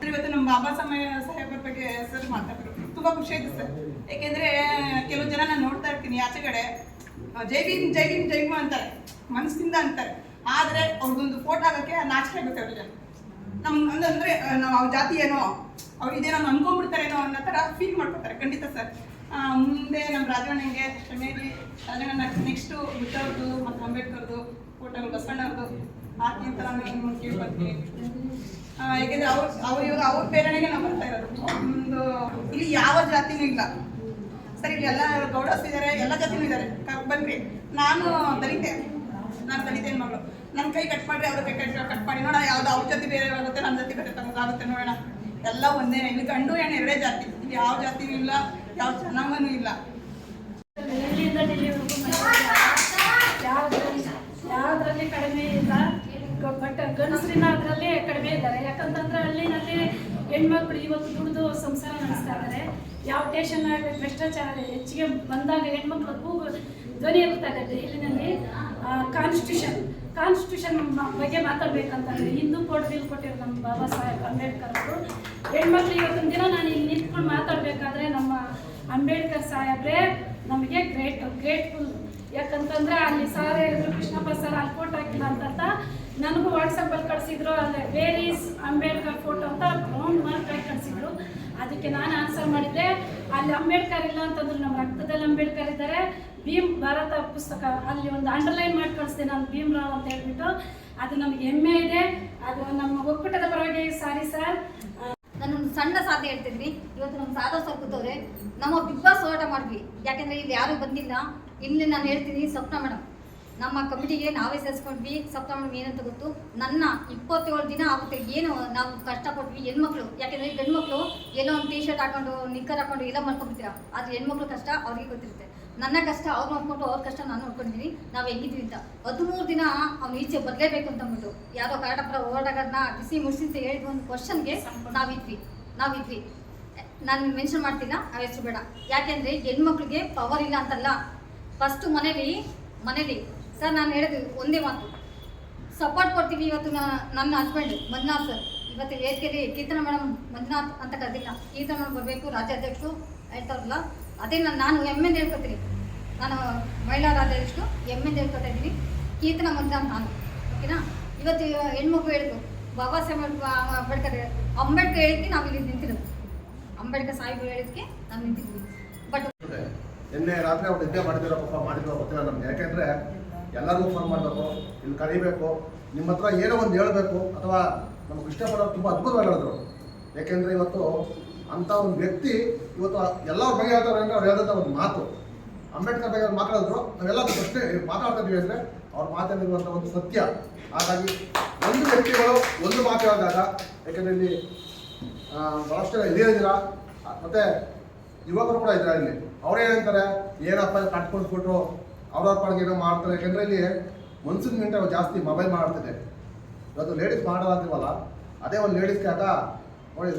ಇವತ್ತು ನಮ್ಮ ಬಾಬಾ ಸಾಹೇಬ್ರ ಬಗ್ಗೆ ಸರ್ ಮಾತಾಡಿದ್ರು, ತುಂಬಾ ಖುಷಿ ಆಯ್ತು ಸರ್. ಯಾಕೆಂದ್ರೆ ಕೆಲವು ಜನ ನಾನು ನೋಡ್ತಾ ಇರ್ತೀನಿ ಆಚೆ ಕಡೆ ಜೈ ಭೀಮ್ ಜೈ ಭೀಮ್ ಜೈ ಭೀಮ್ ಅಂತಾರೆ, ಮನಸ್ಸಿಂದ ಅಂತಾರೆ. ಆದ್ರೆ ಅವ್ರದ್ದೊಂದು ಫೋಟೋ ಆಗಕ್ಕೆ ನಾಚಿಕೆ ಆಗುತ್ತೆ ಅವ್ರಿಗೆ. ಅಂದ್ರೆ ನಾವು ಅವ್ರ ಜಾತಿ ಏನೋ ಅವ್ರು ಇದೇನೋ ಅನ್ಕೊಂಡ್ಬಿಡ್ತಾರೇನೋ ಅನ್ನೋ ಥರ ಫೀಲ್ ಮಾಡ್ಕೊತಾರೆ. ಖಂಡಿತ ಸರ್. ಮುಂದೆ ನಮ್ಮ ರಾಜಣ್ಣಂಗೆ ಮೇಬಿ ರಾಜಣ್ಣ ನೆಕ್ಸ್ಟು ಬುದ್ಧವ್ರದ್ದು ಮತ್ತು ಅಂಬೇಡ್ಕರ್ದು ಫೋಟೋಗಳು ಬಸವಣ್ಣವ್ರದ್ದು ಹಾಕಿ ಅಂತ ನಾನು ಕೇಳ್ಕೊಳ್ತೀನಿ. ಯಾಕೆಂದ್ರೆ ಇವಾಗ ಅವ್ರ ಪ್ರೇರಣೆಗೆ ನಾವು ಬರ್ತಾ ಇರೋದು. ಒಂದು ಇಲ್ಲಿ ಯಾವ ಜಾತಿನೂ ಇಲ್ಲ ಸರ್, ಇಲ್ಲಿ ಎಲ್ಲ ಗೌಡಸ್ ಇದ್ದಾರೆ, ಎಲ್ಲ ಜಾತಿನೂ ಇದ್ದಾರೆ. ಬನ್ರಿ, ನಾನು ದಲಿತೆ ಮಗಳು. ನನ್ನ ಕೈ ಕಟ್ ಮಾಡ್ರಿ, ಅವ್ರ ಕೈ ಕಟ್ ಮಾಡಿ ನೋಡೋಣ, ಯಾವ್ದು ಅವ್ರ ಜೊತೆ ಬೇರೆ ಆಗುತ್ತೆ, ನನ್ನ ಜೊತೆ ಬೇರೆ ಆಗುತ್ತೆ ನೋಡೋಣ. ಎಲ್ಲ ಒಂದೇ. ಇಲ್ಲಿ ಗಂಡು ಹೆಣ್ಣು 2 ಜಾತಿ. ಇಲ್ಲಿ ಯಾವ ಜಾತಿನೂ ಇಲ್ಲ, ಯಾವ ಜನಾಂಗನೂ ಇಲ್ಲ. ಯಾವುದರಲ್ಲಿ ಕಡಿಮೆ ಇಲ್ಲ, ಬಟ್ ಗಂಡಸರಿನ ಅದರಲ್ಲೇ ಕಡಿಮೆ ಇದ್ದಾರೆ. ಯಾಕಂತಂದ್ರೆ ಹಳ್ಳಿನಲ್ಲಿ ಹೆಣ್ಮಕ್ಳು ಇವತ್ತು ದುಡಿದು ಸಂಸಾರ ನಡೆಸ್ತಾ ಇದ್ದಾರೆ. ಯಾವ ಟೇಷನ್ ಆಗಲಿ ಭ್ರಷ್ಟಾಚಾರ ಹೆಚ್ಚಿಗೆ ಬಂದಾಗ ಹೆಣ್ಮಕ್ಳು ಕೂಗು ಧ್ವನಿ ಇರ್ತಾ ಇದೆ. ಇಲ್ಲಿನಲ್ಲಿ ಕಾನ್ಸ್ಟಿಟ್ಯೂಷನ್ ಬಗ್ಗೆ ಮಾತಾಡ್ಬೇಕಂತಂದ್ರೆ ಹಿಂದೂ ಕೋಡ್ ಬಿಲ್ ಕೊಟ್ಟಿರೋ ನಮ್ಮ ಬಾಬಾ ಸಾಹೇಬ್ ಅಂಬೇಡ್ಕರ್ ಅವರು. ಹೆಣ್ಮಕ್ಳು ಇವತ್ತಿನ ದಿನ ನಾನು ಇಲ್ಲಿ ನಿಂತ್ಕೊಂಡು ಮಾತಾಡಬೇಕಾದ್ರೆ ನಮ್ಮ ಅಂಬೇಡ್ಕರ್ ಸಾಹೇಬ್ರೆ ನಮಗೆ ಗ್ರೇಟ್ಫುಲ್. ಯಾಕಂತಂದ್ರೆ ಅಲ್ಲಿ ಸಾರ್ ಹೇಳಿದ್ರು, ಕೃಷ್ಣಪ್ಪ ಸರ್ ಅಲ್ಲಿ ಫೋಟೋ ಹಾಕಿಲ್ಲ ಅಂತ ನನಗೂ ವಾಟ್ಸಪ್ಪಲ್ಲಿ ಕಳಿಸಿದ್ರು. ಅಲ್ಲೇ ವೇರ್ ಈಸ್ ಅಂಬೇಡ್ಕರ್ ಫೋಟೋ ಅಂತ ರೌಂಡ್ ಮಾರ್ಕ್ ಆಗಿ ಕಳಿಸಿದ್ರು. ಅದಕ್ಕೆ ನಾನು ಆನ್ಸರ್ ಮಾಡಿದ್ದೆ, ಅಲ್ಲಿ ಅಂಬೇಡ್ಕರ್ ಇಲ್ಲ ಅಂತಂದ್ರೆ ನಮ್ಮ ರಕ್ತದಲ್ಲಿ ಅಂಬೇಡ್ಕರ್ ಇದ್ದಾರೆ. ಭೀಮ್ ಭಾರತ ಪುಸ್ತಕ ಅಲ್ಲಿ ಒಂದು ಅಂಡರ್ಲೈನ್ ಮಾಡಿ ಕಳಿಸ್ದೆ ನಾನು, ಭೀಮ್ ರಾವ್ ಅಂತ ಹೇಳ್ಬಿಟ್ಟು. ಅದು ನಮಗೆ ಹೆಮ್ಮೆ ಇದೆ. ಅದು ನಮ್ಮ ಒಕ್ಕೂಟದ ಪರವಾಗಿ ಸಾರಿ ಸರ್. ನಾನೊಂದು ಸಣ್ಣ ಸಾಧ್ಯ ಹೇಳ್ತಿದ್ವಿ. ಇವತ್ತು ನಮ್ಮ ಸಾಧು ಸರ್ ಕೂತವ್ರೆ, ನಮ್ಮ ಬಿಗ್ ಬಾಸ್ ಹೋರಾಟ ಮಾಡಿದ್ವಿ. ಯಾಕೆಂದರೆ ಇಲ್ಲಿ ಯಾರೂ ಬಂದಿಲ್ಲ. ಇಲ್ಲಿ ನಾನು ಹೇಳ್ತೀನಿ, ಸ್ವಪ್ನ ಮೇಡಮ್ ನಮ್ಮ ಕಮಿಟಿಗೆ ನಾವೇ ಸೇರಿಸ್ಕೊಂಡ್ವಿ. ಸ್ವಪ್ನ ಮೇಡಮ್ ಏನಂತ ಗೊತ್ತು, ನನ್ನ 27 ದಿನ ಆಗುತ್ತೆ ಏನು ನಾವು ಕಷ್ಟಪಟ್ವಿ ಹೆಣ್ಮಕ್ಳು. ಯಾಕೆಂದರೆ ಗಂಡ್ಮಕ್ಳು ಎಲ್ಲೋ ಒಂದು ಟೀ ಶರ್ಟ್ ಹಾಕೊಂಡು ನಿಕ್ಕರ್ ಹಾಕೊಂಡು ಎಲ್ಲ ಮಾಡ್ಕೊಂಡ್ಬಿಡ್ತೀರ. ಆದರೆ ಹೆಣ್ಮಕ್ಳು ಕಷ್ಟ ಅವ್ರಿಗೆ ಗೊತ್ತಿರುತ್ತೆ. ನನ್ನ ಕಷ್ಟ ಅವ್ರು ನೋಡ್ಕೊಂಡು ಅವ್ರ ಕಷ್ಟ ನಾನು ನೋಡ್ಕೊಂಡಿದ್ದೀನಿ. ನಾವು ಹೆಂಗಿದ್ವಿ ಅಂತ 13 ದಿನ ಅವ್ನು ಈಚೆ ಬರಲೇಬೇಕು ಅಂತ ಅಂದ್ಬಿಟ್ಟು ಯಾವುದೋ ಕನ್ನಡಪುರ ಹೋರಾಟಗಾರನ ಬಿಸಿ ಮುಡಿಸಿ ಅಂತ ಹೇಳಿದ ಒಂದು ಕ್ವಶನ್ಗೆ ನಾವಿದ್ವಿ. ನಾನು ಮೆನ್ಷನ್ ಮಾಡ್ತಿಲ್ಲ, ಆ ಹೆಸರು ಬೇಡ. ಯಾಕೆಂದರೆ ಹೆಣ್ಮಕ್ಳಿಗೆ ಪವರ್ ಇಲ್ಲ ಅಂತಲ್ಲ. ಫಸ್ಟು ಮನೇಲಿ ಸರ್ ನಾನು ಹೇಳಿದ್ವಿ ಒಂದೇ ಮಾತು, ಸಪೋರ್ಟ್ ಕೊಡ್ತೀವಿ. ಇವತ್ತು ನನ್ನ ಹಸ್ಬೆಂಡ್ ಮಂಜುನಾಥ್ ಸರ್ ಇವತ್ತು ವೇದಿಕೆಯಲ್ಲಿ ಕೀರ್ತನ ಮೇಡಮ್ ಮಂಜುನಾಥ್ ಅಂತ ಕರೆದಿಲ್ಲ, ಕೀರ್ತನ ಮೇಡಮ್ ಬರಬೇಕು, ರಾಜ್ಯಾಧ್ಯಕ್ಷರು ಹೇಳ್ತಾರಲ್ಲ, ಅದೇ ನಾನು ಹೆಮ್ಮೆಂದು ಹೇಳ್ಕೊತೀನಿ. ನಾನು ಮಹಿಳಾ ರಾಜ್ಯಾಧ್ಯಕ್ಷರು ಹೆಮ್ಮೆಂದು ಹೇಳ್ಕೊತಾ ಇದ್ದೀನಿ, ಕೀರ್ತನ ಮಂಜುನಾಥ್ ನಾನು, ಓಕೆನಾ. ಇವತ್ತು ಹೆಣ್ಮಕ್ಳು ಹೇಳಿದ್ರು ಬಾಬಾ ಸಾಹೇಬ್ ಅಂಬೇಡ್ಕರ್ ಹೇಳಿದ್ಕೆ ನಾವು ಇಲ್ಲಿ ನಿಂತಿರೋದು, ಅಂಬೇಡ್ಕರ್ ಸಾಹೇಬ್ ಹೇಳಿದ್ಕೆ ನಾವು ನಿಂತಿದ್ವಿ. ಬಟ್ ನಿನ್ನೆ ರಾತ್ರಿ ಅವ್ರು ನಿದ್ದೆ ಮಾಡಿದಿರೋ ಮಾಡಿದ್ರು ಗೊತ್ತಿಲ್ಲ ನಮ್ಗೆ. ಯಾಕೆಂದರೆ ಎಲ್ಲರಿಗೂ ಫೋನ್ ಮಾಡಬೇಕು, ಇಲ್ಲಿ ಕರಿಬೇಕು, ನಿಮ್ಮ ಹತ್ರ ಏನೋ ಒಂದು ಹೇಳಬೇಕು, ಅಥವಾ ನಮ್ಗೆ ಇಷ್ಟಪಡೋರು ತುಂಬ ಅದ್ಭುತವಾಗಿ ಹೇಳಿದ್ರು. ಯಾಕೆಂದರೆ ಇವತ್ತು ಅಂಥ ಒಂದು ವ್ಯಕ್ತಿ ಇವತ್ತು ಎಲ್ಲರ ಬಗ್ಗೆ ಹೇಳ್ತಾರೆ ಅಂದರೆ ಅವ್ರು ಹೇಳಿದಂಥ ಒಂದು ಮಾತು, ಅಂಬೇಡ್ಕರ್ ಬಗ್ಗೆ ಮಾತಾಡಿದ್ರು, ನಾವೆಲ್ಲ ಪ್ರಶ್ನೆ ಮಾತಾಡ್ತಾ ಇದ್ದೀವಿ ಅಂದರೆ ಅವ್ರ ಮಾತಲ್ಲಿರುವಂಥ ಒಂದು ಸತ್ಯ. ಹಾಗಾಗಿ ಒಂದು ವ್ಯಕ್ತಿಗಳು ಒಂದು ಮಾತು ಹೇಳಿದಾಗ, ಯಾಕೆಂದರೆ ಇಲ್ಲಿ ಭಾಳಷ್ಟು ಹಿರಿಯರಿದ್ದೀರ ಮತ್ತು ಯುವಕರು ಕೂಡ ಇದ್ದಾರೆ ಇಲ್ಲಿ, ಅವ್ರು ಏನಂತಾರೆ ಏನಪ್ಪ ಕಟ್ಕೊಂಡ್ಬಿಟ್ರು ಅವ್ರವ್ರ ಪಾಡಿಗೆ ಏನೋ ಮಾಡ್ತಾರೆ. ಯಾಕೆಂದರೆ ಇಲ್ಲಿ ಮನ್ಸಿನ ಗಂಟೆ ಜಾಸ್ತಿ ಮೊಬೈಲ್ ಮಾಡ್ತಿದೆ. ಇವತ್ತು ಲೇಡೀಸ್ ಮಾಡಲ್ಲ ಅಂತೀವಲ್ಲ, ಅದೇ ಒಂದು ಲೇಡೀಸ್ಗೆ ಆಗ ನೋಡಿ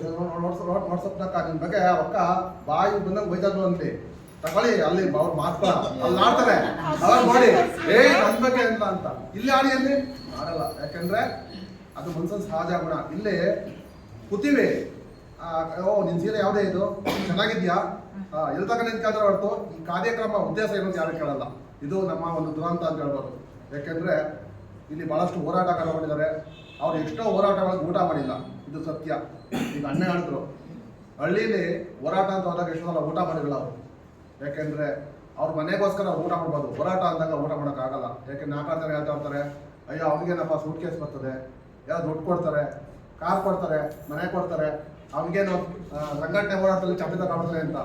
ವಾಟ್ಸಪ್ನಾಗ ನಿಮ್ಮ ಬಗ್ಗೆ ಅಕ್ಕ ಬಾಯಿ ಬಂದಂಗೆ ಬೈದಾದ್ರು ಅಂತ ತಗೊಳ್ಳಿ, ಅಲ್ಲಿ ಅವ್ರು ಮಾತ್ರ ಅಲ್ಲಿ ಆಡ್ತಾರೆ, ಅವಾಗ ನೋಡಿ ನನ್ನ ಬಗ್ಗೆ ಅಂತ ಇಲ್ಲಿ ಆಡಿ ಅಲ್ಲಿ ಮಾಡಲ್ಲ. ಯಾಕೆಂದ್ರೆ ಅದು ಮನ್ಸನ್ ಸಹಜ ಗುಣ. ಇಲ್ಲಿ ಕೂತೀವಿ, ಓ ನಿನ್ ಸೀರೆ ಯಾವುದೇ ಇದು ಚೆನ್ನಾಗಿದ್ಯಾ, ಎಲ್ಲಿ ತಗೊಂಡು ನಿಂತ್ಕೊಂಡ್ರೆ ಹೊರತು ಈ ಕಾರ್ಯಕ್ರಮ ಉದ್ದೇಶ ಏನು ಯಾರು ಕೇಳಲ್ಲ. ಇದು ನಮ್ಮ ಒಂದು ದುರಂತ ಅಂತ ಹೇಳ್ಬೋದು. ಯಾಕೆಂದ್ರೆ ಇಲ್ಲಿ ಬಹಳಷ್ಟು ಹೋರಾಟಗಾರರು ಮಾಡಿದ್ದಾರೆ, ಅವ್ರು ಎಷ್ಟೋ ಹೋರಾಟಗಳಿಗೆ ಊಟ ಮಾಡಿಲ್ಲ, ಇದು ಸತ್ಯ. ಈಗ ಅಣ್ಣ ಹೇಳಿದ್ರು ಹಳ್ಳೀಲಿ ಹೋರಾಟ ಅಂತ ಹೋದಾಗ ಎಷ್ಟೋ ಸಲ ಊಟ ಮಾಡಿರಲ್ಲ ಅವರು. ಯಾಕೆಂದ್ರೆ ಅವ್ರ ಮನೆಗೋಸ್ಕರ ಊಟ ಮಾಡ್ಬೋದು, ಹೋರಾಟ ಅಂದಾಗ ಊಟ ಮಾಡೋಕ್ಕಾಗಲ್ಲ. ಯಾಕೆಂದ್ರೆ ನಾಲ್ಕಾರು ಹೇಳ್ತಾ ಇರ್ತಾರೆ, ಅಯ್ಯೋ ಅವ್ರಿಗೇನಪ್ಪ ಸೂಟ್ ಕೇಸ್ ಬರ್ತದೆ, ಯಾರು ದುಡ್ಡು ಕೊಡ್ತಾರೆ, ಕಾರ್ ಕೊಡ್ತಾರೆ, ಮನೆ ಕೊಡ್ತಾರೆ, ಅವ್ನಿಗೇನು ಸಂಘಟನೆ ಹೋರಾಟದಲ್ಲಿ ಚಂದ ಕಾಣ್ತಾರೆ ಅಂತ.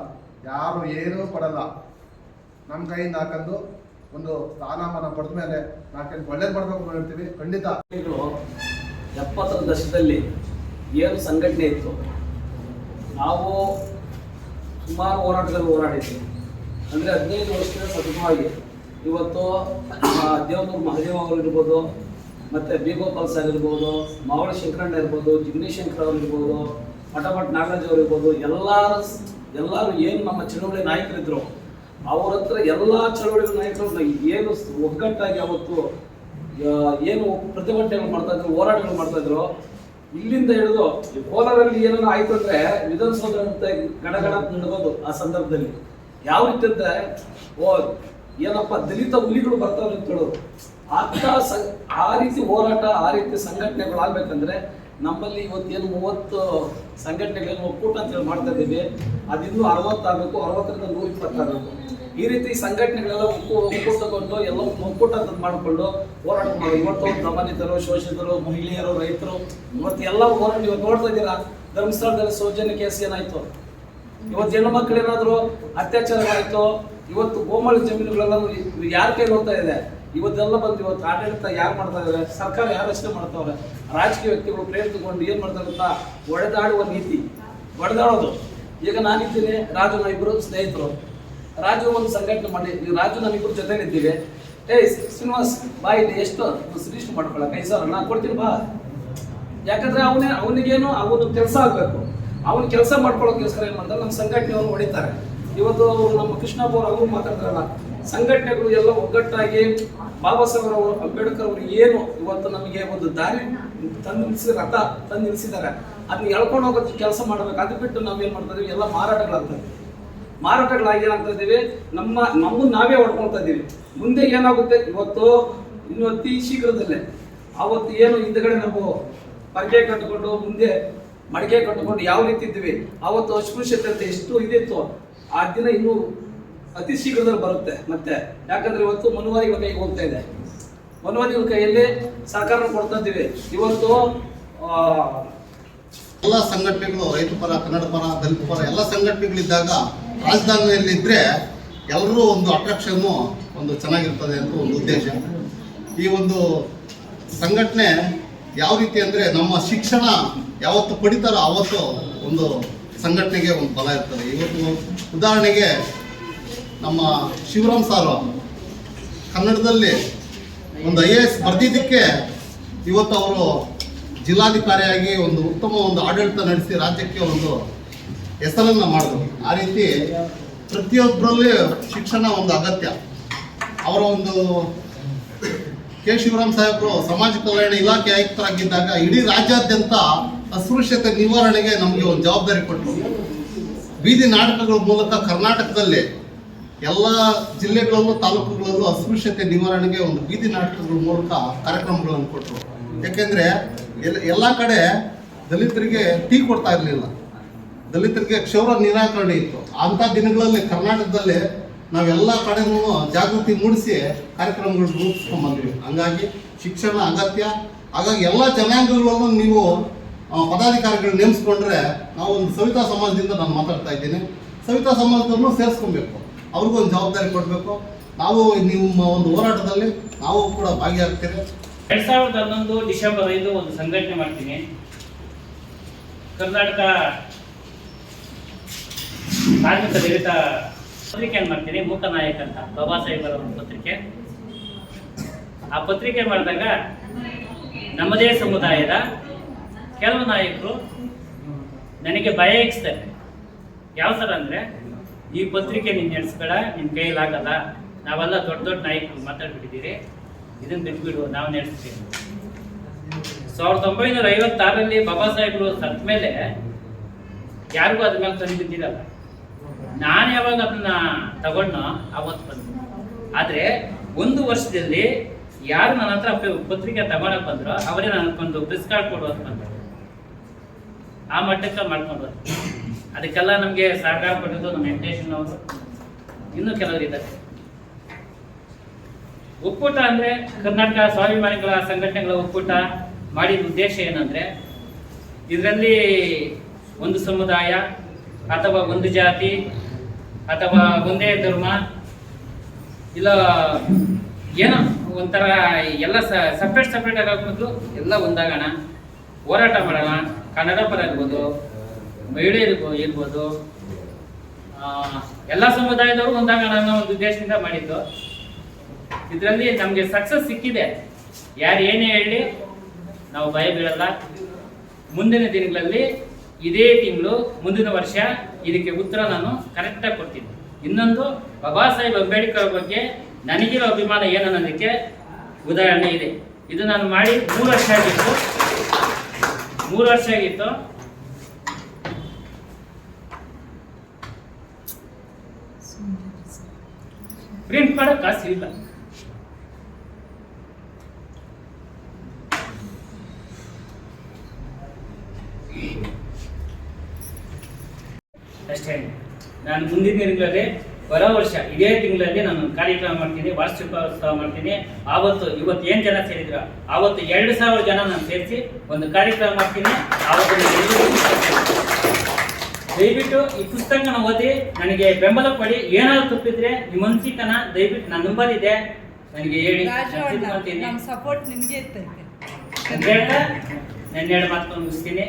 ಯಾರು ಏನೂ ಕೊಡಲ್ಲ. ನಮ್ಮ ಕೈಯಿಂದ ಹಾಕೊಂಡು ಒಂದು ಸ್ಥಾನಮಾನ ಪಡೆದ ಮೇಲೆ ನಾಲ್ಕೈದು ಒಳ್ಳೇದು ಮಾಡಬೇಕು ಅಂತ ಹೇಳ್ತೀವಿ. ಖಂಡಿತ 70ರ ದಶಕದಲ್ಲಿ ಏನು ಸಂಘಟನೆ ಇತ್ತು, ನಾವು ಸುಮಾರು ಹೋರಾಟದಲ್ಲಿ ಹೋರಾಡಿದ್ವಿ. ಅಂದರೆ 15 ವರ್ಷದಿಂದ ಸತತವಾಗಿ ಇವತ್ತು ದೇವನೂರು ಮಹದೇವ್ ಅವರು ಇರ್ಬೋದು, ಮತ್ತು ಬಿ ಗೋಪಾಲ್ ಸರ್ ಇರ್ಬೋದು, ಮಾವಳ ಶಂಕರಣ್ಣ ಇರ್ಬೋದು, ಜಿಗ್ನೇಶ್ ಶಂಕರ್ ಅವರು ಇರ್ಬೋದು, ಮಠಮಠ ನಾಗರಾಜ್ ಅವರು ಇರ್ಬೋದು, ಎಲ್ಲರೂ ಏನು ನಮ್ಮ ಚಳುವಳಿ ನಾಯಕರಿದ್ರು ಅವ್ರ ಹತ್ರ ಎಲ್ಲ ಚಳುವಳಿ ನಾಯಕರು ಏನು ಒಗ್ಗಟ್ಟಾಗಿ ಅವತ್ತು ಏನು ಪ್ರತಿಭಟನೆಗಳು ಮಾಡ್ತಾಯಿದ್ರು, ಹೋರಾಟಗಳು ಮಾಡ್ತಾಯಿದ್ರು. ಇಲ್ಲಿಂದ ಹಿಡಿದು ಕೋಲಾರಲ್ಲಿ ಏನಾದ್ರು ಆಯ್ತು ಅಂದರೆ ವಿಧಾನಸೌಧ ಅಂತ ಗಣಗಣ ನಡಗೋದು. ಆ ಸಂದರ್ಭದಲ್ಲಿ ಯಾವ ರೀತಿ ಅಂದರೆ ಏನಪ್ಪ ದಲಿತ ಹುಲಿಗಳು ಬರ್ತಾವೆ ಅಂತ ಹೇಳೋದು. ಆ ರೀತಿ ಹೋರಾಟ, ಆ ರೀತಿ ಸಂಘಟನೆಗಳು ಆಗ್ಬೇಕಂದ್ರೆ ನಮ್ಮಲ್ಲಿ ಇವತ್ತೇನು 30 ಸಂಘಟನೆಗಳನ್ನು ಒಕ್ಕೂಟ ಅಂತ ಹೇಳಿ ಮಾಡ್ತಾ ಇದ್ದೀವಿ. ಅದಿನ್ನೂ 60 ಆಗಬೇಕು, 60ರಿಂದ 120 ಆಗಬೇಕು. ಈ ರೀತಿ ಸಂಘಟನೆಗಳೆಲ್ಲ ಒಕ್ಕೂಟಗೊಂಡು ಎಲ್ಲ ಒಕ್ಕೂಟ ಅಂತ ಮಾಡಿಕೊಂಡು ಹೋರಾಟ ಮಾಡೋದು. ಇವತ್ತು ದಮನಿತರು, ಶೋಷಿತರು, ಮಹಿಳೆಯರು, ರೈತರು ಇವತ್ತು ಎಲ್ಲ ಹೋರಾಟ ಇವತ್ತು ನೋಡ್ತಾ ಇದ್ದೀರಾ. ಧರ್ಮಸ್ಥಳದಲ್ಲಿ ಸೌಜನ್ಯ ಕೇಸ್ ಏನಾಯ್ತು, ಇವತ್ತು ಹೆಣ್ಣು ಮಕ್ಕಳು ಏನಾದ್ರು ಅತ್ಯಾಚಾರ ಆಯಿತು, ಇವತ್ತು ಗೋಮಾಳ ಜಮೀನುಗಳೆಲ್ಲ ಯಾರ ಕೈಲಿ ಹೋಗ್ತಾ ಇದೆ, ಇವತ್ತೆಲ್ಲ ಬಂದು ಇವತ್ತು ಆಡಳಿತ ಯಾರು ಮಾಡ್ತಾ ಇದ್ದಾರೆ, ಸರ್ಕಾರ ಯಾರು ಅಷ್ಟೇ ಮಾಡ್ತಾವ್ರೆ. ರಾಜಕೀಯ ವ್ಯಕ್ತಿಗಳು ಪ್ರೇರಿತಗೊಂಡು ಏನು ಮಾಡ್ತಾರೆ ಗೊತ್ತಾ, ಒಡೆದಾಡುವ ನೀತಿ, ಒಡೆದಾಡೋದು. ಈಗ ನಾನಿದ್ದೀನಿ, ರಾಜು ನಾವಿಬ್ಬರು ಸ್ನೇಹಿತರು, ರಾಜು ಒಂದು ಸಂಘಟನೆ ಮಾಡಿ, ರಾಜು ನಾವಿಬ್ಬರು ಜೊತೆಲಿದ್ದೀವಿ. ಶ್ರೀನಿವಾಸ್ ಬಾ ಇಲ್ಲಿ ಎಷ್ಟು ರಿಜಿಸ್ಟರ್ ಮಾಡ್ಕೊಳ್ಳ 5 ಸಾವಿರ ನಾನು ಕೊಡ್ತೀನಿ ಬಾ. ಯಾಕಂದ್ರೆ ಅವನಿಗೇನು ಅವನು ಕೆಲಸ ಆಗಬೇಕು, ಅವನು ಕೆಲಸ ಮಾಡ್ಕೊಳ್ಳೋಕ್ಕೋಸ್ಕರ ಏನು ಮಾಡ್ತಾರೆ, ನಮ್ಮ ಸಂಘಟನೆಯವರು ಹೊಡಿತಾರೆ. ಇವತ್ತು ನಮ್ಮ ಕೃಷ್ಣಪ್ಪ ಅವರು ಮಾತಾಡ್ತಾರಲ್ಲ, ಸಂಘಟನೆಗಳು ಎಲ್ಲ ಒಗ್ಗಟ್ಟಾಗಿ ಬಾಬಾ ಸಾಹೇಬ್ ಅವರು ಅಂಬೇಡ್ಕರ್ ಅವರು ಏನು ಇವತ್ತು ನಮಗೆ ಒಂದು ದಾರಿ ರಥ ತಂದು ನಿಲ್ಲಿಸಿದ್ದಾರೆ, ಅದನ್ನ ಎಳ್ಕೊಂಡು ಹೋಗೋದು ಕೆಲಸ ಮಾಡಬೇಕು. ಅದು ಬಿಟ್ಟು ನಾವೇನು ಮಾಡ್ತಾ ಇದೀವಿ, ಎಲ್ಲ ಮಾರಾಟಗಳಾಗಿ ಏನಾಗ್ತಾ ಇದ್ದೀವಿ, ನಮ್ಮನ್ನು ನಾವೇ ಹೊಡ್ಕೊಳ್ತಾ ಇದ್ದೀವಿ. ಮುಂದೆ ಏನಾಗುತ್ತೆ ಇವತ್ತು ಇನ್ನು ಅತಿ ಶೀಘ್ರದಲ್ಲೇ ಅವತ್ತು ಏನು ಹಿಂದಗಡೆ ನಾವು ಪರ್ಕೆ ಕಟ್ಟಿಕೊಂಡು ಮುಂದೆ ಮಡಿಕೆ ಕಟ್ಟಿಕೊಂಡು ಯಾವ ರೀತಿ ಇದ್ದೀವಿ, ಅವತ್ತು ಅಸ್ಪೃಶ್ಯತೆ ಅಂತ ಎಷ್ಟು ಇದಿತ್ತು, ಆ ದಿನ ಇನ್ನೂ ಅತಿ ಶೀಘ್ರದಲ್ಲಿ ಬರುತ್ತೆ. ಮತ್ತೆ ಯಾಕಂದ್ರೆ ಇವತ್ತು ಮನುವಾದಿಗಳ ಕೈಗೆ ಹೋಗ್ತಾ ಇದೆ, ಮನುವಾದಿಗಳ ಕೈಯಲ್ಲಿ ಸರ್ಕಾರ ಕೊಡ್ತಾ ಇದ್ದೀವಿ. ಇವತ್ತು ಎಲ್ಲ ಸಂಘಟನೆಗಳು ರೈತ ಪರ, ಕನ್ನಡ ಪರ, ದಲಿತ ಪರ ಎಲ್ಲ ಸಂಘಟನೆಗಳಿದ್ದಾಗ ರಾಜಧಾನಿಯಲ್ಲಿ ಇದ್ರೆ ಎಲ್ಲರೂ ಒಂದು ಅಟ್ರಾಕ್ಷನ್ನು ಒಂದು ಚೆನ್ನಾಗಿರ್ತದೆ ಅಂತ ಒಂದು ಉದ್ದೇಶ. ಈ ಒಂದು ಸಂಘಟನೆ ಯಾವ ರೀತಿ ಅಂದರೆ ನಮ್ಮ ಶಿಕ್ಷಣ ಯಾವತ್ತು ಪಡಿತಾರೋ ಆವತ್ತು ಒಂದು ಸಂಘಟನೆಗೆ ಒಂದು ಬಲ ಇರ್ತದೆ. ಇವತ್ತು ಉದಾಹರಣೆಗೆ ನಮ್ಮ ಶಿವರಾಮ್ ಸಾರು ಕನ್ನಡದಲ್ಲಿ ಒಂದು IAS ಬರೆದಿದ್ದಕ್ಕೆ ಇವತ್ತು ಅವರು ಜಿಲ್ಲಾಧಿಕಾರಿಯಾಗಿ ಒಂದು ಉತ್ತಮ ಒಂದು ಆಡಳಿತ ನಡೆಸಿ ರಾಜ್ಯಕ್ಕೆ ಒಂದು ಹೆಸರನ್ನು ಮಾಡಿದ್ರು. ಆ ರೀತಿ ಪ್ರತಿಯೊಬ್ಬರಲ್ಲಿ ಶಿಕ್ಷಣ ಒಂದು ಅಗತ್ಯ. ಅವರ ಒಂದು ಕೆ ಶಿವರಾಮ್ ಸಾಹೇಬರು ಸಮಾಜ ಕಲ್ಯಾಣ ಇಲಾಖೆ ಆಯುಕ್ತರಾಗಿದ್ದಾಗ ಇಡೀ ರಾಜ್ಯಾದ್ಯಂತ ಅಸ್ಪೃಶ್ಯತೆ ನಿವಾರಣೆಗೆ ನಮಗೆ ಒಂದು ಜವಾಬ್ದಾರಿ ಕೊಟ್ಟರು. ಬೀದಿ ನಾಟಕಗಳ ಮೂಲಕ ಕರ್ನಾಟಕದಲ್ಲಿ ಎಲ್ಲ ಜಿಲ್ಲೆಗಳಲ್ಲೂ ತಾಲೂಕುಗಳಲ್ಲೂ ಅಸ್ಪೃಶ್ಯತೆ ನಿವಾರಣೆಗೆ ಒಂದು ಬೀದಿ ನಾಟಕಗಳ ಮೂಲಕ ಕಾರ್ಯಕ್ರಮಗಳನ್ನು ಕೊಟ್ಟರು. ಯಾಕೆಂದರೆ ಎಲ್ಲ ಕಡೆ ದಲಿತರಿಗೆ ಟೀ ಕೊಡ್ತಾ ಇರಲಿಲ್ಲ, ದಲಿತರಿಗೆ ಕ್ಷೌರ ನಿರಾಕರಣೆ ಇತ್ತು. ಅಂಥ ದಿನಗಳಲ್ಲಿ ಕರ್ನಾಟಕದಲ್ಲಿ ನಾವೆಲ್ಲ ಕಡೆನೂ ಜಾಗೃತಿ ಮೂಡಿಸಿ ಕಾರ್ಯಕ್ರಮಗಳು ರೂಪಿಸ್ಕೊಂಡ್ಬಂದ್ವಿ. ಹಂಗಾಗಿ ಶಿಕ್ಷಣ ಅಗತ್ಯ. ಹಾಗಾಗಿ ಎಲ್ಲ ಜನಾಂಗಗಳಲ್ಲೂ ನೀವು ಪದಾಧಿಕಾರಿಗಳು ನೇಮಿಸ್ಕೊಂಡ್ರೆ, ನಾವು ಒಂದು ಸವಿತಾ ಸಮಾಜದಿಂದ ನಾನು ಮಾತಾಡ್ತಾ ಇದ್ದೀನಿ, ಸವಿತಾ ಸಮಾಜದಲ್ಲೂ ಸೇರಿಸ್ಕೊಬೇಕು, ಅವ್ರಿಗೊಂದು ಜವಾಬ್ದಾರಿ ಕೊಡಬೇಕು. ನಾವು ನಿಮ್ಮ ಒಂದು ಹೋರಾಟದಲ್ಲಿ ನಾವು ಕೂಡ ಭಾಗಿಯಾಗ್ತೀವಿ. 2011 ಡಿಸೆಂಬರ್ 5 ಒಂದು ಸಂಘಟನೆ ಮಾಡ್ತೀನಿ. ಕರ್ನಾಟಕ ಕಾರ್ಮಿಕ ದಲಿತ ಪತ್ರಿಕೆಯನ್ನು ಮಾಡ್ತೀನಿ, ಮೂಕ ನಾಯಕ ಅಂತ ಬಾಬಾ ಸಾಹೇಬರ ಒಂದು ಪತ್ರಿಕೆ. ಆ ಪತ್ರಿಕೆ ಮಾಡಿದಾಗ ನಮ್ಮದೇ ಸಮುದಾಯದ ಕೆಲವು ನಾಯಕರು ನನಗೆ ಭಯ ಇಕ್ಸ್ತಾರೆ. ಯಾವ ಥರ ಅಂದರೆ, ಈ ಪತ್ರಿಕೆ ನೀನು ನಡೆಸ್ಬೇಡ, ನಿನ್ನ ಕೈಲಾಗಲ್ಲ, ನಾವೆಲ್ಲ ದೊಡ್ಡ ದೊಡ್ಡ ನಾಯಕರು ಮಾತಾಡ್ಬಿಟ್ಟಿದ್ದೀರಿ, ಇದನ್ನು ಬಿಟ್ಬಿಡು, ನಾವು ನಡೆಸ್ತೀವಿ. 1956ರಲ್ಲಿ ಬಾಬಾ ಸಾಹೇಬರು ಸತ್ತ ಮೇಲೆ ಯಾರಿಗೂ ಅದ್ರ ಮೇಲೆ ತಂದು ಬಿದ್ದಿರಲ್ಲ. ನಾನು ಯಾವಾಗ ಅದನ್ನ ತಗೊಂಡು ಅವತ್ತು ಬಂದು, ಆದರೆ ಒಂದು ವರ್ಷದಲ್ಲಿ ಯಾರು ನನ್ನ ಹತ್ರ ಪತ್ರಿಕೆ ತಗೊಳಕ್ ಬಂದ್ರು ಅವರೇ ನನಗೊಂದು ಪ್ರೆಸ್ ಕಾರ್ಡ್ ಕೊಡುವಂತ ಬಂದರು. ಆ ಮಟ್ಟಕ್ಕೆ ಮಾಡ್ಕೊಂಡು ಅದಕ್ಕೆಲ್ಲ ನಮಗೆ ಸಹಕಾರ ಕೊಟ್ಟಿದ್ದು ನಮ್ಮ ವೆಂಕಟೇಶನ್ ಅವರು, ಇನ್ನೂ ಕೆಲವರು ಇದ್ದಾರೆ. ಒಕ್ಕೂಟ ಅಂದರೆ ಕರ್ನಾಟಕ ಸ್ವಾಭಿಮಾನಿಗಳ ಸಂಘಟನೆಗಳ ಒಕ್ಕೂಟ ಮಾಡಿದ ಉದ್ದೇಶ ಏನಂದರೆ, ಇದರಲ್ಲಿ ಒಂದು ಸಮುದಾಯ ಅಥವಾ ಒಂದು ಜಾತಿ ಅಥವಾ ಒಂದೇ ಧರ್ಮ ಇಲ್ಲ ಏನೋ ಒಂಥರ ಎಲ್ಲ ಸಪ್ರೇಟ್ ಆಗೋದು, ಎಲ್ಲ ಒಂದಾಗೋಣ, ಹೋರಾಟ ಮಾಡೋಣ, ಕನ್ನಡ ಪರ ಇರ್ಬೋದು, ಮಹಿಳೆಯರಿಗೂ ಇರ್ಬೋದು, ಎಲ್ಲ ಸಮುದಾಯದವರು ಒಂದಾಗೋಣ ಅನ್ನೋ ಒಂದು ಉದ್ದೇಶದಿಂದ ಮಾಡಿದ್ದು. ಇದರಲ್ಲಿ ನಮಗೆ ಸಕ್ಸಸ್ ಸಿಕ್ಕಿದೆ. ಯಾರು ಏನೇ ಹೇಳಿ ನಾವು ಭಯ ಬೀಳಲ್ಲ. ಮುಂದಿನ ದಿನಗಳಲ್ಲಿ ಇದೇ ತಿಂಗಳು ಮುಂದಿನ ವರ್ಷ ಇದಕ್ಕೆ ಉತ್ತರ ನಾನು ಕರೆಕ್ಟಾಗಿ ಕೊಡ್ತೀನಿ. ಇನ್ನೊಂದು, ಬಾಬಾ ಸಾಹೇಬ್ ಅಂಬೇಡ್ಕರ್ ಬಗ್ಗೆ ನನಗಿರೋ ಅಭಿಮಾನ ಏನನ್ನೋದಕ್ಕೆ ಉದಾಹರಣೆ ಇದೆ. ಇದು ನಾನು ಮಾಡಿ 3 ವರ್ಷ ಆಗಿತ್ತು. ಪ್ರಿಂಟ್ ಮಾಡೋ ಕಾಸು ಇಲ್ಲ. ಅಷ್ಟೇ. ನಾನು ಮುಂದಿನ ದಿನಗಳಲ್ಲಿ ಬರೋ ವರ್ಷ ಇದೇ ತಿಂಗಳಲ್ಲಿ ನಾನು ಕಾರ್ಯಕ್ರಮ ಮಾಡ್ತೀನಿ, ವಾರ್ಷಿಕೋತ್ಸವ ಮಾಡ್ತೀನಿ. ಇವತ್ತು ಏನು ಜನ ಸೇರಿದ್ರು ಆವತ್ತು 2000 ಜನ ನಾನು ಸೇರಿಸಿ ಒಂದು ಕಾರ್ಯಕ್ರಮ ಮಾಡ್ತೀನಿ. ದಯವಿಟ್ಟು ಈ ಪುಸ್ತಕನ ಓದಿ ನನಗೆ ಬೆಂಬಲ ಕೊಡಿ. ಏನಾದ್ರು ತಪ್ಪಿದ್ರೆ ನಿಮ್ಮ ಮನಸ್ಸಿತನ ದಯವಿಟ್ಟು ನನ್ನ ನಂಬರ್ ಇದೆ, ನನಗೆ ಹೇಳಿ. ನನ್ನ 2 ಮಾತು ಮುಗಿಸ್ತೀನಿ.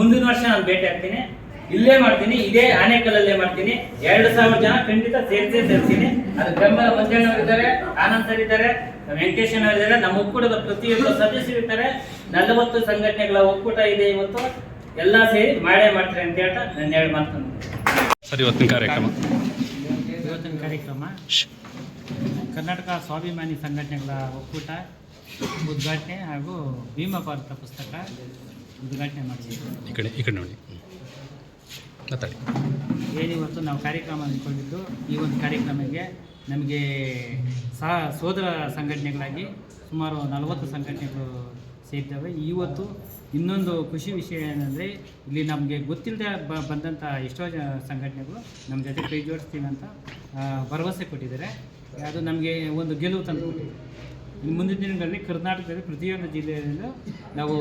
ಮುಂದಿನ ವರ್ಷ ನಾನು ಭೇಟಿ ಆಗ್ತೀನಿ, ಇಲ್ಲೇ ಮಾಡ್ತೀನಿ, ಇದೇ ಆನೇಕಲ್ಲಲ್ಲೇ ಮಾಡ್ತೀನಿ. 2000 ಜನ ಖಂಡಿತ ಸೇರ್ತೀನಿ. ಅದು ಬೆಂಬಲ ಮಂಜಣ್ಣವರು ಇದ್ದಾರೆ, ಆನಂದ್ ಸರ್ ಇದ್ದಾರೆ, ವೆಂಕಟೇಶನ್ ಅವರು ಇದ್ದಾರೆ, ನಮ್ಮ ಒಕ್ಕೂಟದ ಪ್ರತಿಯೊಬ್ಬರು ಸದಸ್ಯರು ಇರ್ತಾರೆ. 40 ಸಂಘಟನೆಗಳ ಒಕ್ಕೂಟ ಇದೆ ಇವತ್ತು. ಎಲ್ಲ ಸೇರಿ ಮಾಡ್ತಾರೆ ಅಂತ ಹೇಳ್ತಾ ನನ್ನ 2 ಮಾತು. ಸರ್, ಇವತ್ತಿನ ಕಾರ್ಯಕ್ರಮ ಕರ್ನಾಟಕ ಸ್ವಾಭಿಮಾನಿ ಸಂಘಟನೆಗಳ ಒಕ್ಕೂಟ ಉದ್ಘಾಟನೆ ಹಾಗೂ ಭೀಮ ಭಾರತ ಪುಸ್ತಕ ಉದ್ಘಾಟನೆ ಮಾಡಿದ್ದೀವಿ. ಈ ಕಡೆ ನೋಡಿ ಮಾತಾಡಿ. ಏನಿವತ್ತು ನಾವು ಕಾರ್ಯಕ್ರಮ ಅಂದ್ಕೊಂಡಿದ್ದು, ಈ ಒಂದು ಕಾರ್ಯಕ್ರಮಕ್ಕೆ ನಮಗೆ ಸೋದರ ಸಂಘಟನೆಗಳಾಗಿ ಸುಮಾರು 40 ಸಂಘಟನೆಗಳು ಸೇರ್ತವೆ. ಇವತ್ತು ಇನ್ನೊಂದು ಖುಷಿ ವಿಷಯ ಏನಂದರೆ, ಇಲ್ಲಿ ನಮಗೆ ಗೊತ್ತಿಲ್ಲದೆ ಬಂದಂಥ ಎಷ್ಟೋ ಸಂಘಟನೆಗಳು ನಮ್ಮ ಜೊತೆ ಕೈ ಜೋಡಿಸ್ತೀವಿ ಅಂತ ಭರವಸೆ ಕೊಟ್ಟಿದ್ದಾರೆ. ಅದು ನಮಗೆ ಒಂದು ಗೆಲುವು ತಂದು ಕೊಟ್ಟಿದೆ. ಇನ್ನು ಮುಂದಿನ ದಿನಗಳಲ್ಲಿ ಕರ್ನಾಟಕದಲ್ಲಿ ಪ್ರತಿಯೊಂದು ಜಿಲ್ಲೆಯಲ್ಲೂ ನಾವು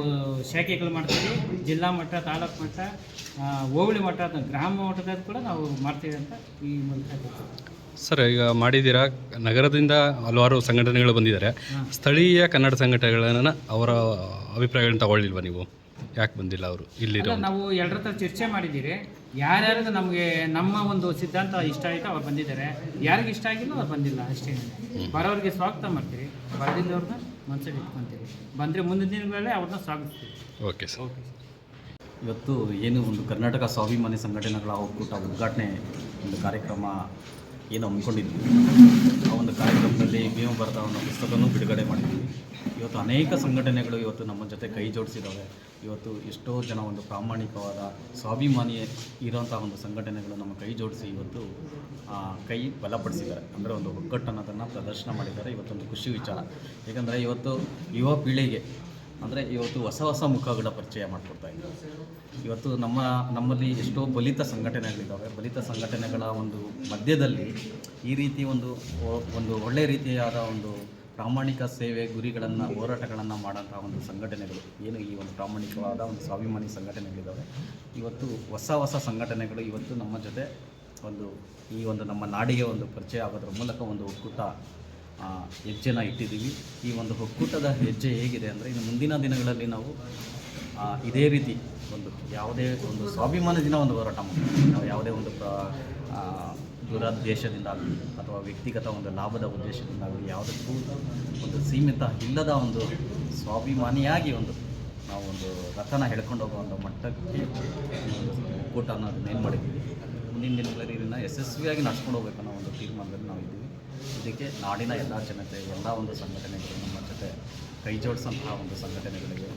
ಶಾಖೆಗಳು ಮಾಡ್ತೀವಿ. ಜಿಲ್ಲಾ ಮಟ್ಟ, ತಾಲೂಕು ಮಟ್ಟ, ಹೋಬಳಿ ಮಟ್ಟ, ಗ್ರಾಮ ಮಟ್ಟದಲ್ಲಿ ಕೂಡ ನಾವು ಮಾಡ್ತೀವಿ ಅಂತ ಈ ಮೂಲಕ. ಸರ್, ಈಗ ಮಾಡಿದ್ದೀರಾ, ನಗರದಿಂದ ಹಲವಾರು ಸಂಘಟನೆಗಳು ಬಂದಿದ್ದಾರೆ. ಸ್ಥಳೀಯ ಕನ್ನಡ ಸಂಘಟನೆಗಳನ್ನು ಅವರ ಅಭಿಪ್ರಾಯಗಳನ್ನು ತಗೊಳ್ಳಿಲ್ವ ನೀವು? ಯಾಕೆ ಬಂದಿಲ್ಲ ಅವರು? ಇಲ್ಲಿರೋ ನಾವು ಎಲ್ಲರ ಹತ್ರ ಚರ್ಚೆ ಮಾಡಿದ್ದೀರಿ. ಯಾರ್ಯಾರಿಗೆ ನಮಗೆ ನಮ್ಮ ಒಂದು ಸಿದ್ಧಾಂತ ಇಷ್ಟ ಆಯಿತು ಅವ್ರು ಬಂದಿದ್ದಾರೆ, ಯಾರಿಗೆ ಇಷ್ಟ ಆಗಿಲ್ಲ ಅವ್ರು ಬಂದಿಲ್ಲ, ಅಷ್ಟೇ. ಬರೋರಿಗೆ ಸ್ವಾಗತ ಮಾಡ್ತೀರಿ, ಬರದಿದ್ದವ್ರನ್ನ ಮನಸ್ಸಲ್ಲಿ ಇಟ್ಕೊತೀರಿ. ಬಂದರೆ ಮುಂದಿನ ದಿನಗಳಲ್ಲೇ ಅವ್ರನ್ನ ಸ್ವಾಗತಿಸ್ತೀವಿ. Okay sir. ಇವತ್ತು ಏನು ಒಂದು ಕರ್ನಾಟಕ ಸ್ವಾಭಿಮಾನಿ ಸಂಘಟನೆಗಳ ಒಕ್ಕೂಟ ಉದ್ಘಾಟನೆ ಒಂದು ಕಾರ್ಯಕ್ರಮ ಏನು ಹಮ್ಮಿಕೊಂಡಿದ್ವಿ. ಆ ಒಂದು ಕಾರ್ಯಕ್ರಮದಲ್ಲಿ ಭೀಮ ಬರೆದ ಒಂದು ಪುಸ್ತಕವನ್ನು ಬಿಡುಗಡೆ ಮಾಡಿದ್ವಿ. ಇವತ್ತು ಅನೇಕ ಸಂಘಟನೆಗಳು ಇವತ್ತು ನಮ್ಮ ಜೊತೆ ಕೈ ಜೋಡಿಸಿದ್ದಾವೆ. ಇವತ್ತು ಎಷ್ಟೋ ಜನ ಒಂದು ಪ್ರಾಮಾಣಿಕವಾದ ಸ್ವಾಭಿಮಾನಿ ಇರೋಂಥ ಒಂದು ಸಂಘಟನೆಗಳು ನಮ್ಮ ಕೈ ಜೋಡಿಸಿ ಇವತ್ತು ಕೈ ಬಲಪಡಿಸಿದ್ದಾರೆ. ಅಂದರೆ ಒಂದು ಒಗ್ಗಟ್ಟು ಅನ್ನೋದನ್ನು ಪ್ರದರ್ಶನ ಮಾಡಿದ್ದಾರೆ. ಇವತ್ತೊಂದು ಖುಷಿ ವಿಚಾರ. ಏಕೆಂದರೆ ಇವತ್ತು ಯುವ ಪೀಳಿಗೆ ಅಂದರೆ ಇವತ್ತು ಹೊಸ ಮುಖಗಳ ಪರಿಚಯ ಮಾಡಿಕೊಡ್ತಾ ಇದ್ದಾರೆ. ಇವತ್ತು ನಮ್ಮಲ್ಲಿ ಎಷ್ಟೋ ಬಲಿತ ಸಂಘಟನೆಗಳಿದ್ದಾವೆ. ಬಲಿತ ಸಂಘಟನೆಗಳ ಒಂದು ಮಧ್ಯದಲ್ಲಿ ಈ ರೀತಿ ಒಂದು ಒಳ್ಳೆಯ ರೀತಿಯಾದ ಒಂದು ಪ್ರಾಮಾಣಿಕ ಸೇವೆ ಗುರಿಗಳನ್ನು ಹೋರಾಟಗಳನ್ನು ಮಾಡೋಂಥ ಒಂದು ಸಂಘಟನೆಗಳು ಏನು ಈ ಒಂದು ಪ್ರಾಮಾಣಿಕವಾದ ಒಂದು ಸ್ವಾಭಿಮಾನಿ ಸಂಘಟನೆಗಳಿದ್ದಾವೆ. ಇವತ್ತು ಹೊಸ ಸಂಘಟನೆಗಳು ಇವತ್ತು ನಮ್ಮ ಜೊತೆ ಈ ಒಂದು ನಮ್ಮ ನಾಡಿಗೆ ಒಂದು ಪರಿಚಯ ಆಗೋದ್ರ ಮೂಲಕ ಒಂದು ಒಕ್ಕೂಟ ಹೆಜ್ಜೆನ ಇಟ್ಟಿದ್ದೀವಿ. ಈ ಒಂದು ಒಕ್ಕೂಟದ ಹೆಜ್ಜೆ ಹೇಗಿದೆ ಅಂದರೆ ಇನ್ನು ಮುಂದಿನ ದಿನಗಳಲ್ಲಿ ನಾವು ಇದೇ ರೀತಿ ಯಾವುದೇ ಒಂದು ಸ್ವಾಭಿಮಾನದಿಂದ ಒಂದು ಹೋರಾಟ ಮಾಡ್ತೀವಿ. ನಾವು ಯಾವುದೇ ಒಂದು ದುರುದ್ದೇಶದಿಂದಾಗಲಿ ಅಥವಾ ವ್ಯಕ್ತಿಗತ ಒಂದು ಲಾಭದ ಉದ್ದೇಶದಿಂದಾಗಲಿ ಯಾವುದಕ್ಕೂ ಒಂದು ಸೀಮಿತ ಇಲ್ಲದ ಒಂದು ಸ್ವಾಭಿಮಾನಿಯಾಗಿ ನಾವು ಒಂದು ರಥನ ಎಳ್ಕೊಂಡು ಹೋಗೋ ಒಂದು ಮಟ್ಟಕ್ಕೆ ಒಕ್ಕೂಟ ಅನ್ನೋದನ್ನ ಏನು ಮಾಡಿದ್ದೀವಿ. ಮುಂದಿನ ದಿನಗಳಲ್ಲಿ ಇದನ್ನು ಯಶಸ್ವಿಯಾಗಿ ನಡ್ಸ್ಕೊಂಡು ಹೋಗ್ಬೇಕನ್ನೋ ಒಂದು ತೀರ್ಮಾನದಲ್ಲಿ ನಾವು ಇದ್ದೀವಿ. ಇದಕ್ಕೆ ನಾಡಿನ ಎಲ್ಲ ಜನತೆ ಎಲ್ಲ ಒಂದು ಸಂಘಟನೆಗಳು ನಮ್ಮ ಜೊತೆ ಕೈ ಜೋಡಿಸೋಂತಹ ಒಂದು ಸಂಘಟನೆಗಳಿಗೆ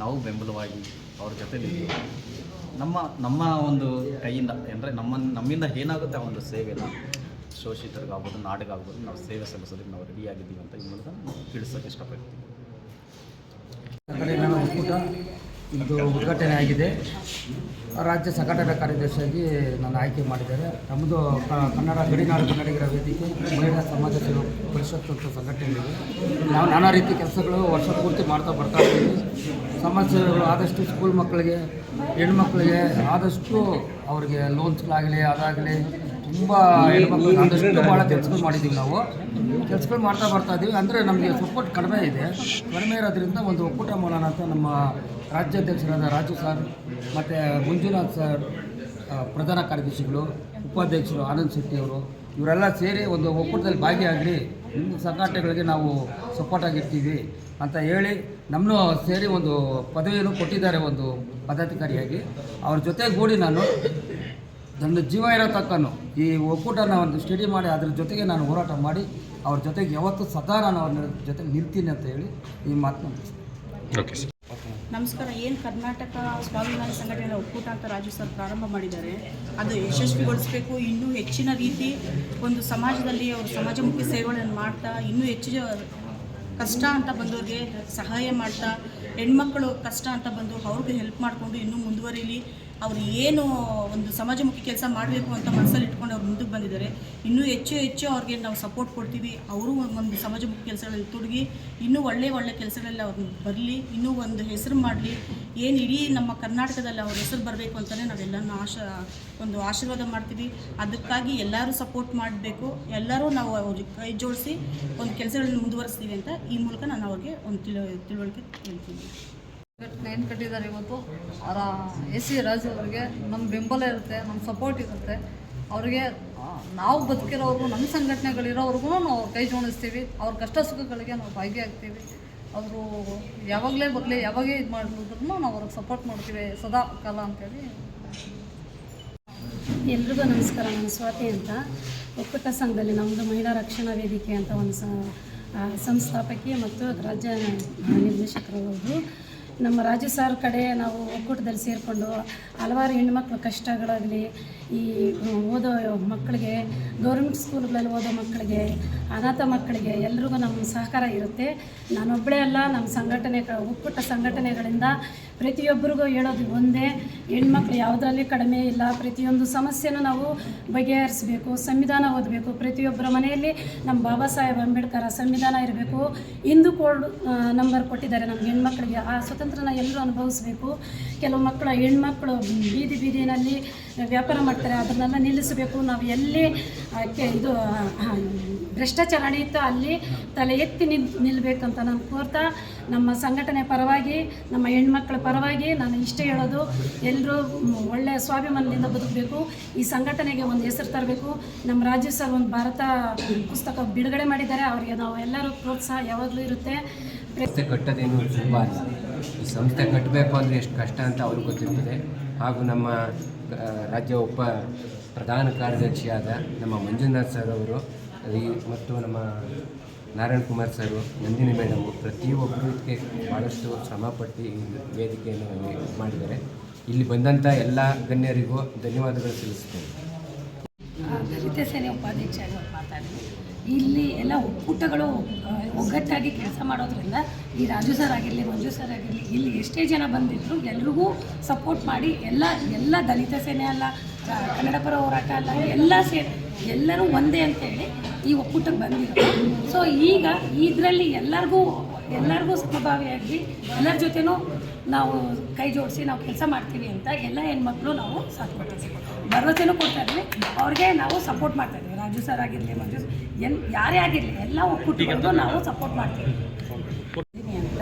ನಾವು ಬೆಂಬಲವಾಗಿ ಅವ್ರ ಜೊತೆ ನಮ್ಮ ಒಂದು ಕೈಯಿಂದ ಅಂದರೆ ನಮ್ಮಿಂದ ಏನಾಗುತ್ತೆ ಆ ಒಂದು ಸೇವೆನ ಶೋಷಿತರಿಗಾಗ್ಬೋದು ನಾಡಿಗಾಗ್ಬೋದು ನಾವು ಸೇವೆ ಸಲ್ಲಿಸೋದಕ್ಕೆ ನಾವು ರೆಡಿಯಾಗಿದ್ದೀವಿ ಅಂತ ಈ ಮೂಲಕ ತಿಳಿಸೋಕ್ಕೆ ಇಷ್ಟಪಡ್ತೀವಿ. ಸಂಘಟನೆ ಒಕ್ಕೂಟ ಇದು ಉದ್ಘಾಟನೆ ಆಗಿದೆ. ರಾಜ್ಯ ಸಂಘಟನಾ ಕಾರ್ಯದರ್ಶಿಯಾಗಿ ನಾನು ಆಯ್ಕೆ ಮಾಡಿದ್ದಾರೆ. ನಮ್ಮದು ಕನ್ನಡ ಗಡಿನಾಡು ಕನ್ನಡಿಗರ ವೇದಿಕೆ ಮಹಿಳಾ ಸಮಾಜ ಸೇವಾ ಪರಿಷತ್ ಅಂತ ಸಂಘಟನೆ ಇದೆ. ನಾವು ನಾನಾ ರೀತಿ ಕೆಲಸಗಳು ವರ್ಷ ಪೂರ್ತಿ ಮಾಡ್ತಾ ಬರ್ತಾ ಇದ್ದೀವಿ. ಸಮಾಜ ಸೇವೆಗಳು ಆದಷ್ಟು ಸ್ಕೂಲ್ ಮಕ್ಕಳಿಗೆ ಹೆಣ್ಮಕ್ಳಿಗೆ ಆದಷ್ಟು ಅವ್ರಿಗೆ ಲೋನ್ಸ್ಗಳಾಗಲಿ ಅದಾಗಲಿ ತುಂಬ ಹೆಣ್ಮಕ್ಳಿಗೆ ಆದಷ್ಟು ಭಾಳ ಕೆಲಸಗಳು ಮಾಡಿದ್ದೀವಿ. ನಾವು ಕೆಲಸಗಳು ಮಾಡ್ತಾ ಬರ್ತಾ ಇದ್ದೀವಿ. ಅಂದರೆ ನಮಗೆ ಸಪೋರ್ಟ್ ಕಡಿಮೆ ಇರೋದ್ರಿಂದ ಒಂದು ಒಕ್ಕೂಟ ಮಾಡೋಣ ಅಂತ ನಮ್ಮ ರಾಜ್ಯಾಧ್ಯಕ್ಷರಾದ ರಾಜು ಸರ್ ಮತ್ತು ಮಂಜುನಾಥ್ ಸರ್, ಪ್ರಧಾನ ಕಾರ್ಯದರ್ಶಿಗಳು, ಉಪಾಧ್ಯಕ್ಷರು ಆನಂದ್ ಶೆಟ್ಟಿ ಅವರು ಇವರೆಲ್ಲ ಸೇರಿ ಒಂದು ಒಕ್ಕೂಟದಲ್ಲಿ ಭಾಗಿಯಾಗಲಿ, ನಿಮ್ಮ ಸಂಘಟನೆಗಳಿಗೆ ನಾವು ಸಪೋರ್ಟ್ ಆಗಿರ್ತೀವಿ ಅಂತ ಹೇಳಿ ನಮ್ಮನ್ನು ಸೇರಿ ಒಂದು ಪದವಿಯನ್ನು ಕೊಟ್ಟಿದ್ದಾರೆ ಒಂದು ಪದಾಧಿಕಾರಿಯಾಗಿ. ಅವ್ರ ಜೊತೆಗೂಡಿ ನಾನು ನನ್ನ ಜೀವ ಇರೋ ತಕ್ಕನು ಈ ಒಕ್ಕೂಟನ ಒಂದು ಸ್ಟಡಿ ಮಾಡಿ ಅದ್ರ ಜೊತೆಗೆ ನಾನು ಹೋರಾಟ ಮಾಡಿ ಅವ್ರ ಜೊತೆಗೆ ಯಾವತ್ತೂ ಸದಾ ನಾನು ಅವ್ರ ಜೊತೆಗೆ ನಿಲ್ತೀನಿ ಅಂತ ಹೇಳಿ ಈ ಮಾತನ್ನ ಓಕೆ ಸರ್. ನಮಸ್ಕಾರ. ಏನು ಕರ್ನಾಟಕ ಸ್ವಾಭಿಮಾನಿ ಸಂಘಟನೆಗಳ ಒಕ್ಕೂಟ ಅಂತ ರಾಜು ಸರ್ ಪ್ರಾರಂಭ ಮಾಡಿದ್ದಾರೆ, ಅದು ಯಶಸ್ವಿಗೊಳಿಸಬೇಕು. ಇನ್ನೂ ಹೆಚ್ಚಿನ ರೀತಿ ಒಂದು ಸಮಾಜದಲ್ಲಿ ಅವರು ಸಮಾಜಮುಖಿ ಸೇವೆಗಳನ್ನು ಮಾಡ್ತಾ ಇನ್ನೂ ಹೆಚ್ಚು ಕಷ್ಟ ಅಂತ ಬಂದವ್ರಿಗೆ ಸಹಾಯ ಮಾಡ್ತಾ, ಹೆಣ್ಮಕ್ಕಳು ಕಷ್ಟ ಅಂತ ಬಂದು ಅವ್ರಿಗೆ ಹೆಲ್ಪ್ ಮಾಡಿಕೊಂಡು ಇನ್ನೂ ಮುಂದುವರಿಲಿ. ಅವರು ಏನು ಒಂದು ಸಮಾಜಮುಖಿ ಕೆಲಸ ಮಾಡಬೇಕು ಅಂತ ಮನಸ್ಸಲ್ಲಿ ಇಟ್ಕೊಂಡು ಅವ್ರು ಮುಂದಕ್ಕೆ ಬಂದಿದ್ದಾರೆ. ಇನ್ನೂ ಹೆಚ್ಚು ಅವ್ರಿಗೆ ನಾವು ಸಪೋರ್ಟ್ ಕೊಡ್ತೀವಿ. ಅವರು ಒಂದು ಸಮಾಜಮುಖಿ ಕೆಲಸಗಳಲ್ಲಿ ತೊಡಗಿ ಇನ್ನೂ ಒಳ್ಳೆ ಕೆಲಸಗಳಲ್ಲಿ ಅವ್ರು ಬರಲಿ, ಇನ್ನೂ ಒಂದು ಹೆಸರು ಮಾಡಲಿ. ಏನು ಇಡೀ ನಮ್ಮ ಕರ್ನಾಟಕದಲ್ಲಿ ಅವ್ರ ಹೆಸರು ಬರಬೇಕು ಅಂತಲೇ ನಾವೆಲ್ಲನೂ ಒಂದು ಆಶೀರ್ವಾದ ಮಾಡ್ತೀವಿ. ಅದಕ್ಕಾಗಿ ಎಲ್ಲರೂ ಸಪೋರ್ಟ್ ಮಾಡಬೇಕು. ಎಲ್ಲರೂ ನಾವು ಅವ್ರಿಗೆ ಕೈ ಜೋಡಿಸಿ ಒಂದು ಕೆಲಸಗಳನ್ನು ಮುಂದುವರಿಸ್ತೀವಿ ಅಂತ ಈ ಮೂಲಕ ನಾನು ಅವ್ರಿಗೆ ಒಂದು ತಿಳುವಳಿಕೆ ಹೇಳ್ತೀನಿ. ಏನು ಕಟ್ಟಿದ್ದಾರೆ ಇವತ್ತು ಅವರ AC ರಾಜು ಅವರಿಗೆ ನಮ್ಮ ಬೆಂಬಲ ಇರುತ್ತೆ, ನಮ್ಮ ಸಪೋರ್ಟ್ ಇರುತ್ತೆ. ಅವ್ರಿಗೆ ನಾವು ಬದುಕಿರೋರ್ಗು ನಮ್ಮ ಸಂಘಟನೆಗಳಿರೋವ್ರಿಗೂ ನಾವು ಕೈ ಜೋಡಿಸ್ತೀವಿ. ಅವ್ರ ಕಷ್ಟ ಸುಖಗಳಿಗೆ ನಾವು ಭಾಗಿಯಾಗ್ತೀವಿ. ಅವರು ಯಾವಾಗಲೇ ಬರಲಿ, ಯಾವಾಗೇ ಇದು ಮಾಡಿದ್ರು ನಾವು ಅವ್ರಿಗೆ ಸಪೋರ್ಟ್ ಮಾಡ್ತೀವಿ ಸದಾ ಕಾಲ ಅಂತೇಳಿ. ಎಲ್ರಿಗೂ ನಮಸ್ಕಾರ. ನಾನು ಸ್ವಾತಿ ಅಂತ, ಒಕ್ಕೂಟ ಸಂಘದಲ್ಲಿ ನಮ್ಮದು ಮಹಿಳಾ ರಕ್ಷಣಾ ವೇದಿಕೆ ಅಂತ ಒಂದು ಸಂಸ್ಥಾಪಕಿ ಮತ್ತು ರಾಜ್ಯ ನಿರ್ದೇಶಕರವರು. ನಮ್ಮ ರಾಜ್ಯ ಸರ್ ಕಡೆ ನಾವು ಒಕ್ಕೂಟದಲ್ಲಿ ಸೇರಿಕೊಂಡು ಹಲವಾರು ಹೆಣ್ಮಕ್ಳ ಕಷ್ಟಗಳಾಗಲಿ, ಈ ಓದೋ ಮಕ್ಕಳಿಗೆ, ಗೌರ್ಮೆಂಟ್ ಸ್ಕೂಲ್ಗಳಲ್ಲಿ ಓದೋ ಮಕ್ಕಳಿಗೆ, ಅನಾಥ ಮಕ್ಕಳಿಗೆ ಎಲ್ರಿಗೂ ನಮ್ಮ ಸಹಕಾರ ಇರುತ್ತೆ. ನಾನೊಬ್ಬಳೇ ಅಲ್ಲ, ನಮ್ಮ ಒಕ್ಕೂಟ ಸಂಘಟನೆಗಳಿಂದ ಪ್ರತಿಯೊಬ್ಬರಿಗೂ ಹೇಳೋದು ಒಂದೇ, ಹೆಣ್ಮಕ್ಳು ಯಾವುದರಲ್ಲಿ ಕಡಿಮೆ ಇಲ್ಲ. ಪ್ರತಿಯೊಂದು ಸಮಸ್ಯೆನೂ ನಾವು ಬಗೆಹರಿಸಬೇಕು. ಸಂವಿಧಾನ ಓದಬೇಕು. ಪ್ರತಿಯೊಬ್ಬರ ಮನೆಯಲ್ಲಿ ನಮ್ಮ ಬಾಬಾ ಸಾಹೇಬ್ ಅಂಬೇಡ್ಕರ್ ಸಂವಿಧಾನ ಇರಬೇಕು. ಹಿಂದೂ ಕೋಡ್ ನಂಬರ್ ಕೊಟ್ಟಿದ್ದಾರೆ ನಮ್ಗೆ ಹೆಣ್ಮಕ್ಳಿಗೆ. ಆ ಸ್ವತಂತ್ರನ ಎಲ್ಲರೂ ಅನುಭವಿಸಬೇಕು. ಕೆಲವು ಹೆಣ್ಮಕ್ಳು ಬೀದಿನಲ್ಲಿ ವ್ಯಾಪಾರ ಮಾಡ್ತಾರೆ, ಅದನ್ನೆಲ್ಲ ನಿಲ್ಲಿಸಬೇಕು. ನಾವು ಎಲ್ಲಿ ಇದು ಭ್ರಷ್ಟಾಚಾರ ನಡೆಯುತ್ತೋ ಅಲ್ಲಿ ತಲೆ ಎತ್ತಿ ನಿಲ್ಲಬೇಕಂತ ನಾನು ಕೋರ್ತಾ, ನಮ್ಮ ಸಂಘಟನೆ ಪರವಾಗಿ, ನಮ್ಮ ಹೆಣ್ಮಕ್ಳ ಪರವಾಗಿ ನಾನು ಇಷ್ಟೇ ಹೇಳೋದು, ಎಲ್ಲರೂ ಒಳ್ಳೆಯ ಸ್ವಾಭಿಮಾನದಿಂದ ಬದುಕಬೇಕು. ಈ ಸಂಘಟನೆಗೆ ಒಂದು ಹೆಸರು ತರಬೇಕು. ನಮ್ಮ ರಾಜ್ಯ ಸರ್ ಒಂದು ಭಾರತ ಪುಸ್ತಕ ಬಿಡುಗಡೆ ಮಾಡಿದ್ದಾರೆ. ಅವರಿಗೆ ನಾವು ಎಲ್ಲರೂ ಪ್ರೋತ್ಸಾಹ ಯಾವಾಗಲೂ ಇರುತ್ತೆ. ಸಂಸ್ಥೆ ಕಟ್ಟೋದೇನು ತುಂಬ ಅಲ್ಲ. ಈ ಸಂಸ್ಥೆ ಕಟ್ಟಬೇಕು ಅಂದರೆ ಎಷ್ಟು ಕಷ್ಟ ಅಂತ ಅವ್ರಿಗೆ ಗೊತ್ತಿರ್ತದೆ. ಹಾಗೂ ನಮ್ಮ ರಾಜ್ಯ ಪ್ರಧಾನ ಕಾರ್ಯದರ್ಶಿಯಾದ ನಮ್ಮ ಮಂಜುನಾಥ್ ಸರ್ ಅವರು ಮತ್ತು ನಮ್ಮ ನಾರಾಯಣ್ ಕುಮಾರ್ ಸರು, ನಂದಿನಿ ಮೇಡಮ್ ಪ್ರತಿಯೊಬ್ಬರು ಇದಕ್ಕೆ ಭಾಳಷ್ಟು ಶ್ರಮಪಟ್ಟು ಈ ವೇದಿಕೆಯನ್ನು ಮಾಡಿದ್ದಾರೆ. ಇಲ್ಲಿ ಬಂದಂಥ ಎಲ್ಲ ಗಣ್ಯರಿಗೂ ಧನ್ಯವಾದಗಳು ತಿಳಿಸ್ತೇನೆ. ದಲಿತ ಸೇನೆ ಉಪಾಧ್ಯಕ್ಷರಾಗಿ ಮಾತಾಡ್ತೀನಿ. ಇಲ್ಲಿ ಎಲ್ಲ ಒಕ್ಕೂಟಗಳು ಒಗ್ಗಟ್ಟಾಗಿ ಕೆಲಸ ಮಾಡೋದ್ರಿಂದ ಈ ರಾಜು ಸರ್ ಆಗಿರಲಿ, ಮಂಜು ಸರ್ ಆಗಿರಲಿ, ಇಲ್ಲಿ ಎಷ್ಟೇ ಜನ ಬಂದಿದ್ರು ಎಲ್ರಿಗೂ ಸಪೋರ್ಟ್ ಮಾಡಿ ಎಲ್ಲ ದಲಿತ ಸೇನೆ ಅಲ್ಲ, ಕನ್ನಡ ಪರ ಹೋರಾಟ ಅಲ್ಲ, ಎಲ್ಲರೂ ಒಂದೇ ಅಂತೇಳಿ ಈ ಒಕ್ಕೂಟಕ್ಕೆ ಬಂದಿರೋದು. ಸೊ ಈಗ ಇದರಲ್ಲಿ ಎಲ್ಲರಿಗೂ ಸಮಭಾವಿಯಾಗಿ ಎಲ್ಲರ ಜೊತೆನೂ ನಾವು ಕೈ ಜೋಡಿಸಿ ನಾವು ಕೆಲಸ ಮಾಡ್ತೀವಿ ಅಂತ ಎಲ್ಲ ಹೆಣ್ಮಕ್ಳು ನಾವು ಸಾಥ್ ಕೊಟ್ಟಿದ್ದೀವಿ, ಭರವಸೆನೂ ಕೊಡ್ತಾ ಇದ್ವಿ. ಅವ್ರಿಗೆ ನಾವು ಸಪೋರ್ಟ್ ಮಾಡ್ತಾ ಇದ್ದೀವಿ. ರಾಜು ಸರ್ ಆಗಿರಲಿ, ಮಂಜು ಯಾರೇ ಆಗಿರಲಿ ಎಲ್ಲ ಒಕ್ಕೂಟಗಳಿಗೂ ನಾವು ಸಪೋರ್ಟ್ ಮಾಡ್ತೀವಿ ಅಂತ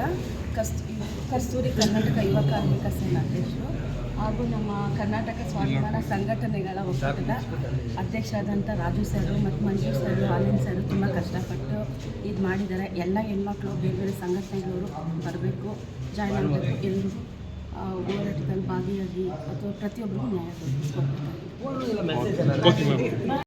ಕಸ್ತೂರಿ ಕರ್ನಾಟಕ ಯುವ ಕಾರ್ಮಿಕ ಸಂಘ ಅಧ್ಯಕ್ಷರು ಹಾಗೂ ನಮ್ಮ ಕರ್ನಾಟಕ ಸ್ವಾಭಿಮಾನ ಸಂಘಟನೆಗಳ ಒಕ್ಕೂಟದ ಅಧ್ಯಕ್ಷರಾದಂಥ ರಾಜು ಸರ್ ಮತ್ತು ಮಂಜು ಸರ್, ಆನಂದ್ ಸರ್ ತುಂಬ ಕಷ್ಟಪಟ್ಟು ಇದು ಮಾಡಿದ್ದಾರೆ. ಎಲ್ಲ ಹೆಣ್ಮಕ್ಳು ಬೇರೆ ಬೇರೆ ಸಂಘಟನೆಗಳವರು ಬರಬೇಕು, ಜಾಯ್ನ್ ಆಗಬೇಕು, ಎಲ್ಲರೂ ಹೋರಾಟದಲ್ಲಿ ಭಾಗಿಯಾಗಿ ಅಥವಾ ಪ್ರತಿಯೊಬ್ಬರಿಗೂ ನ್ಯಾಯ ಕೊಡಬೇಕಾಗಿದೆ.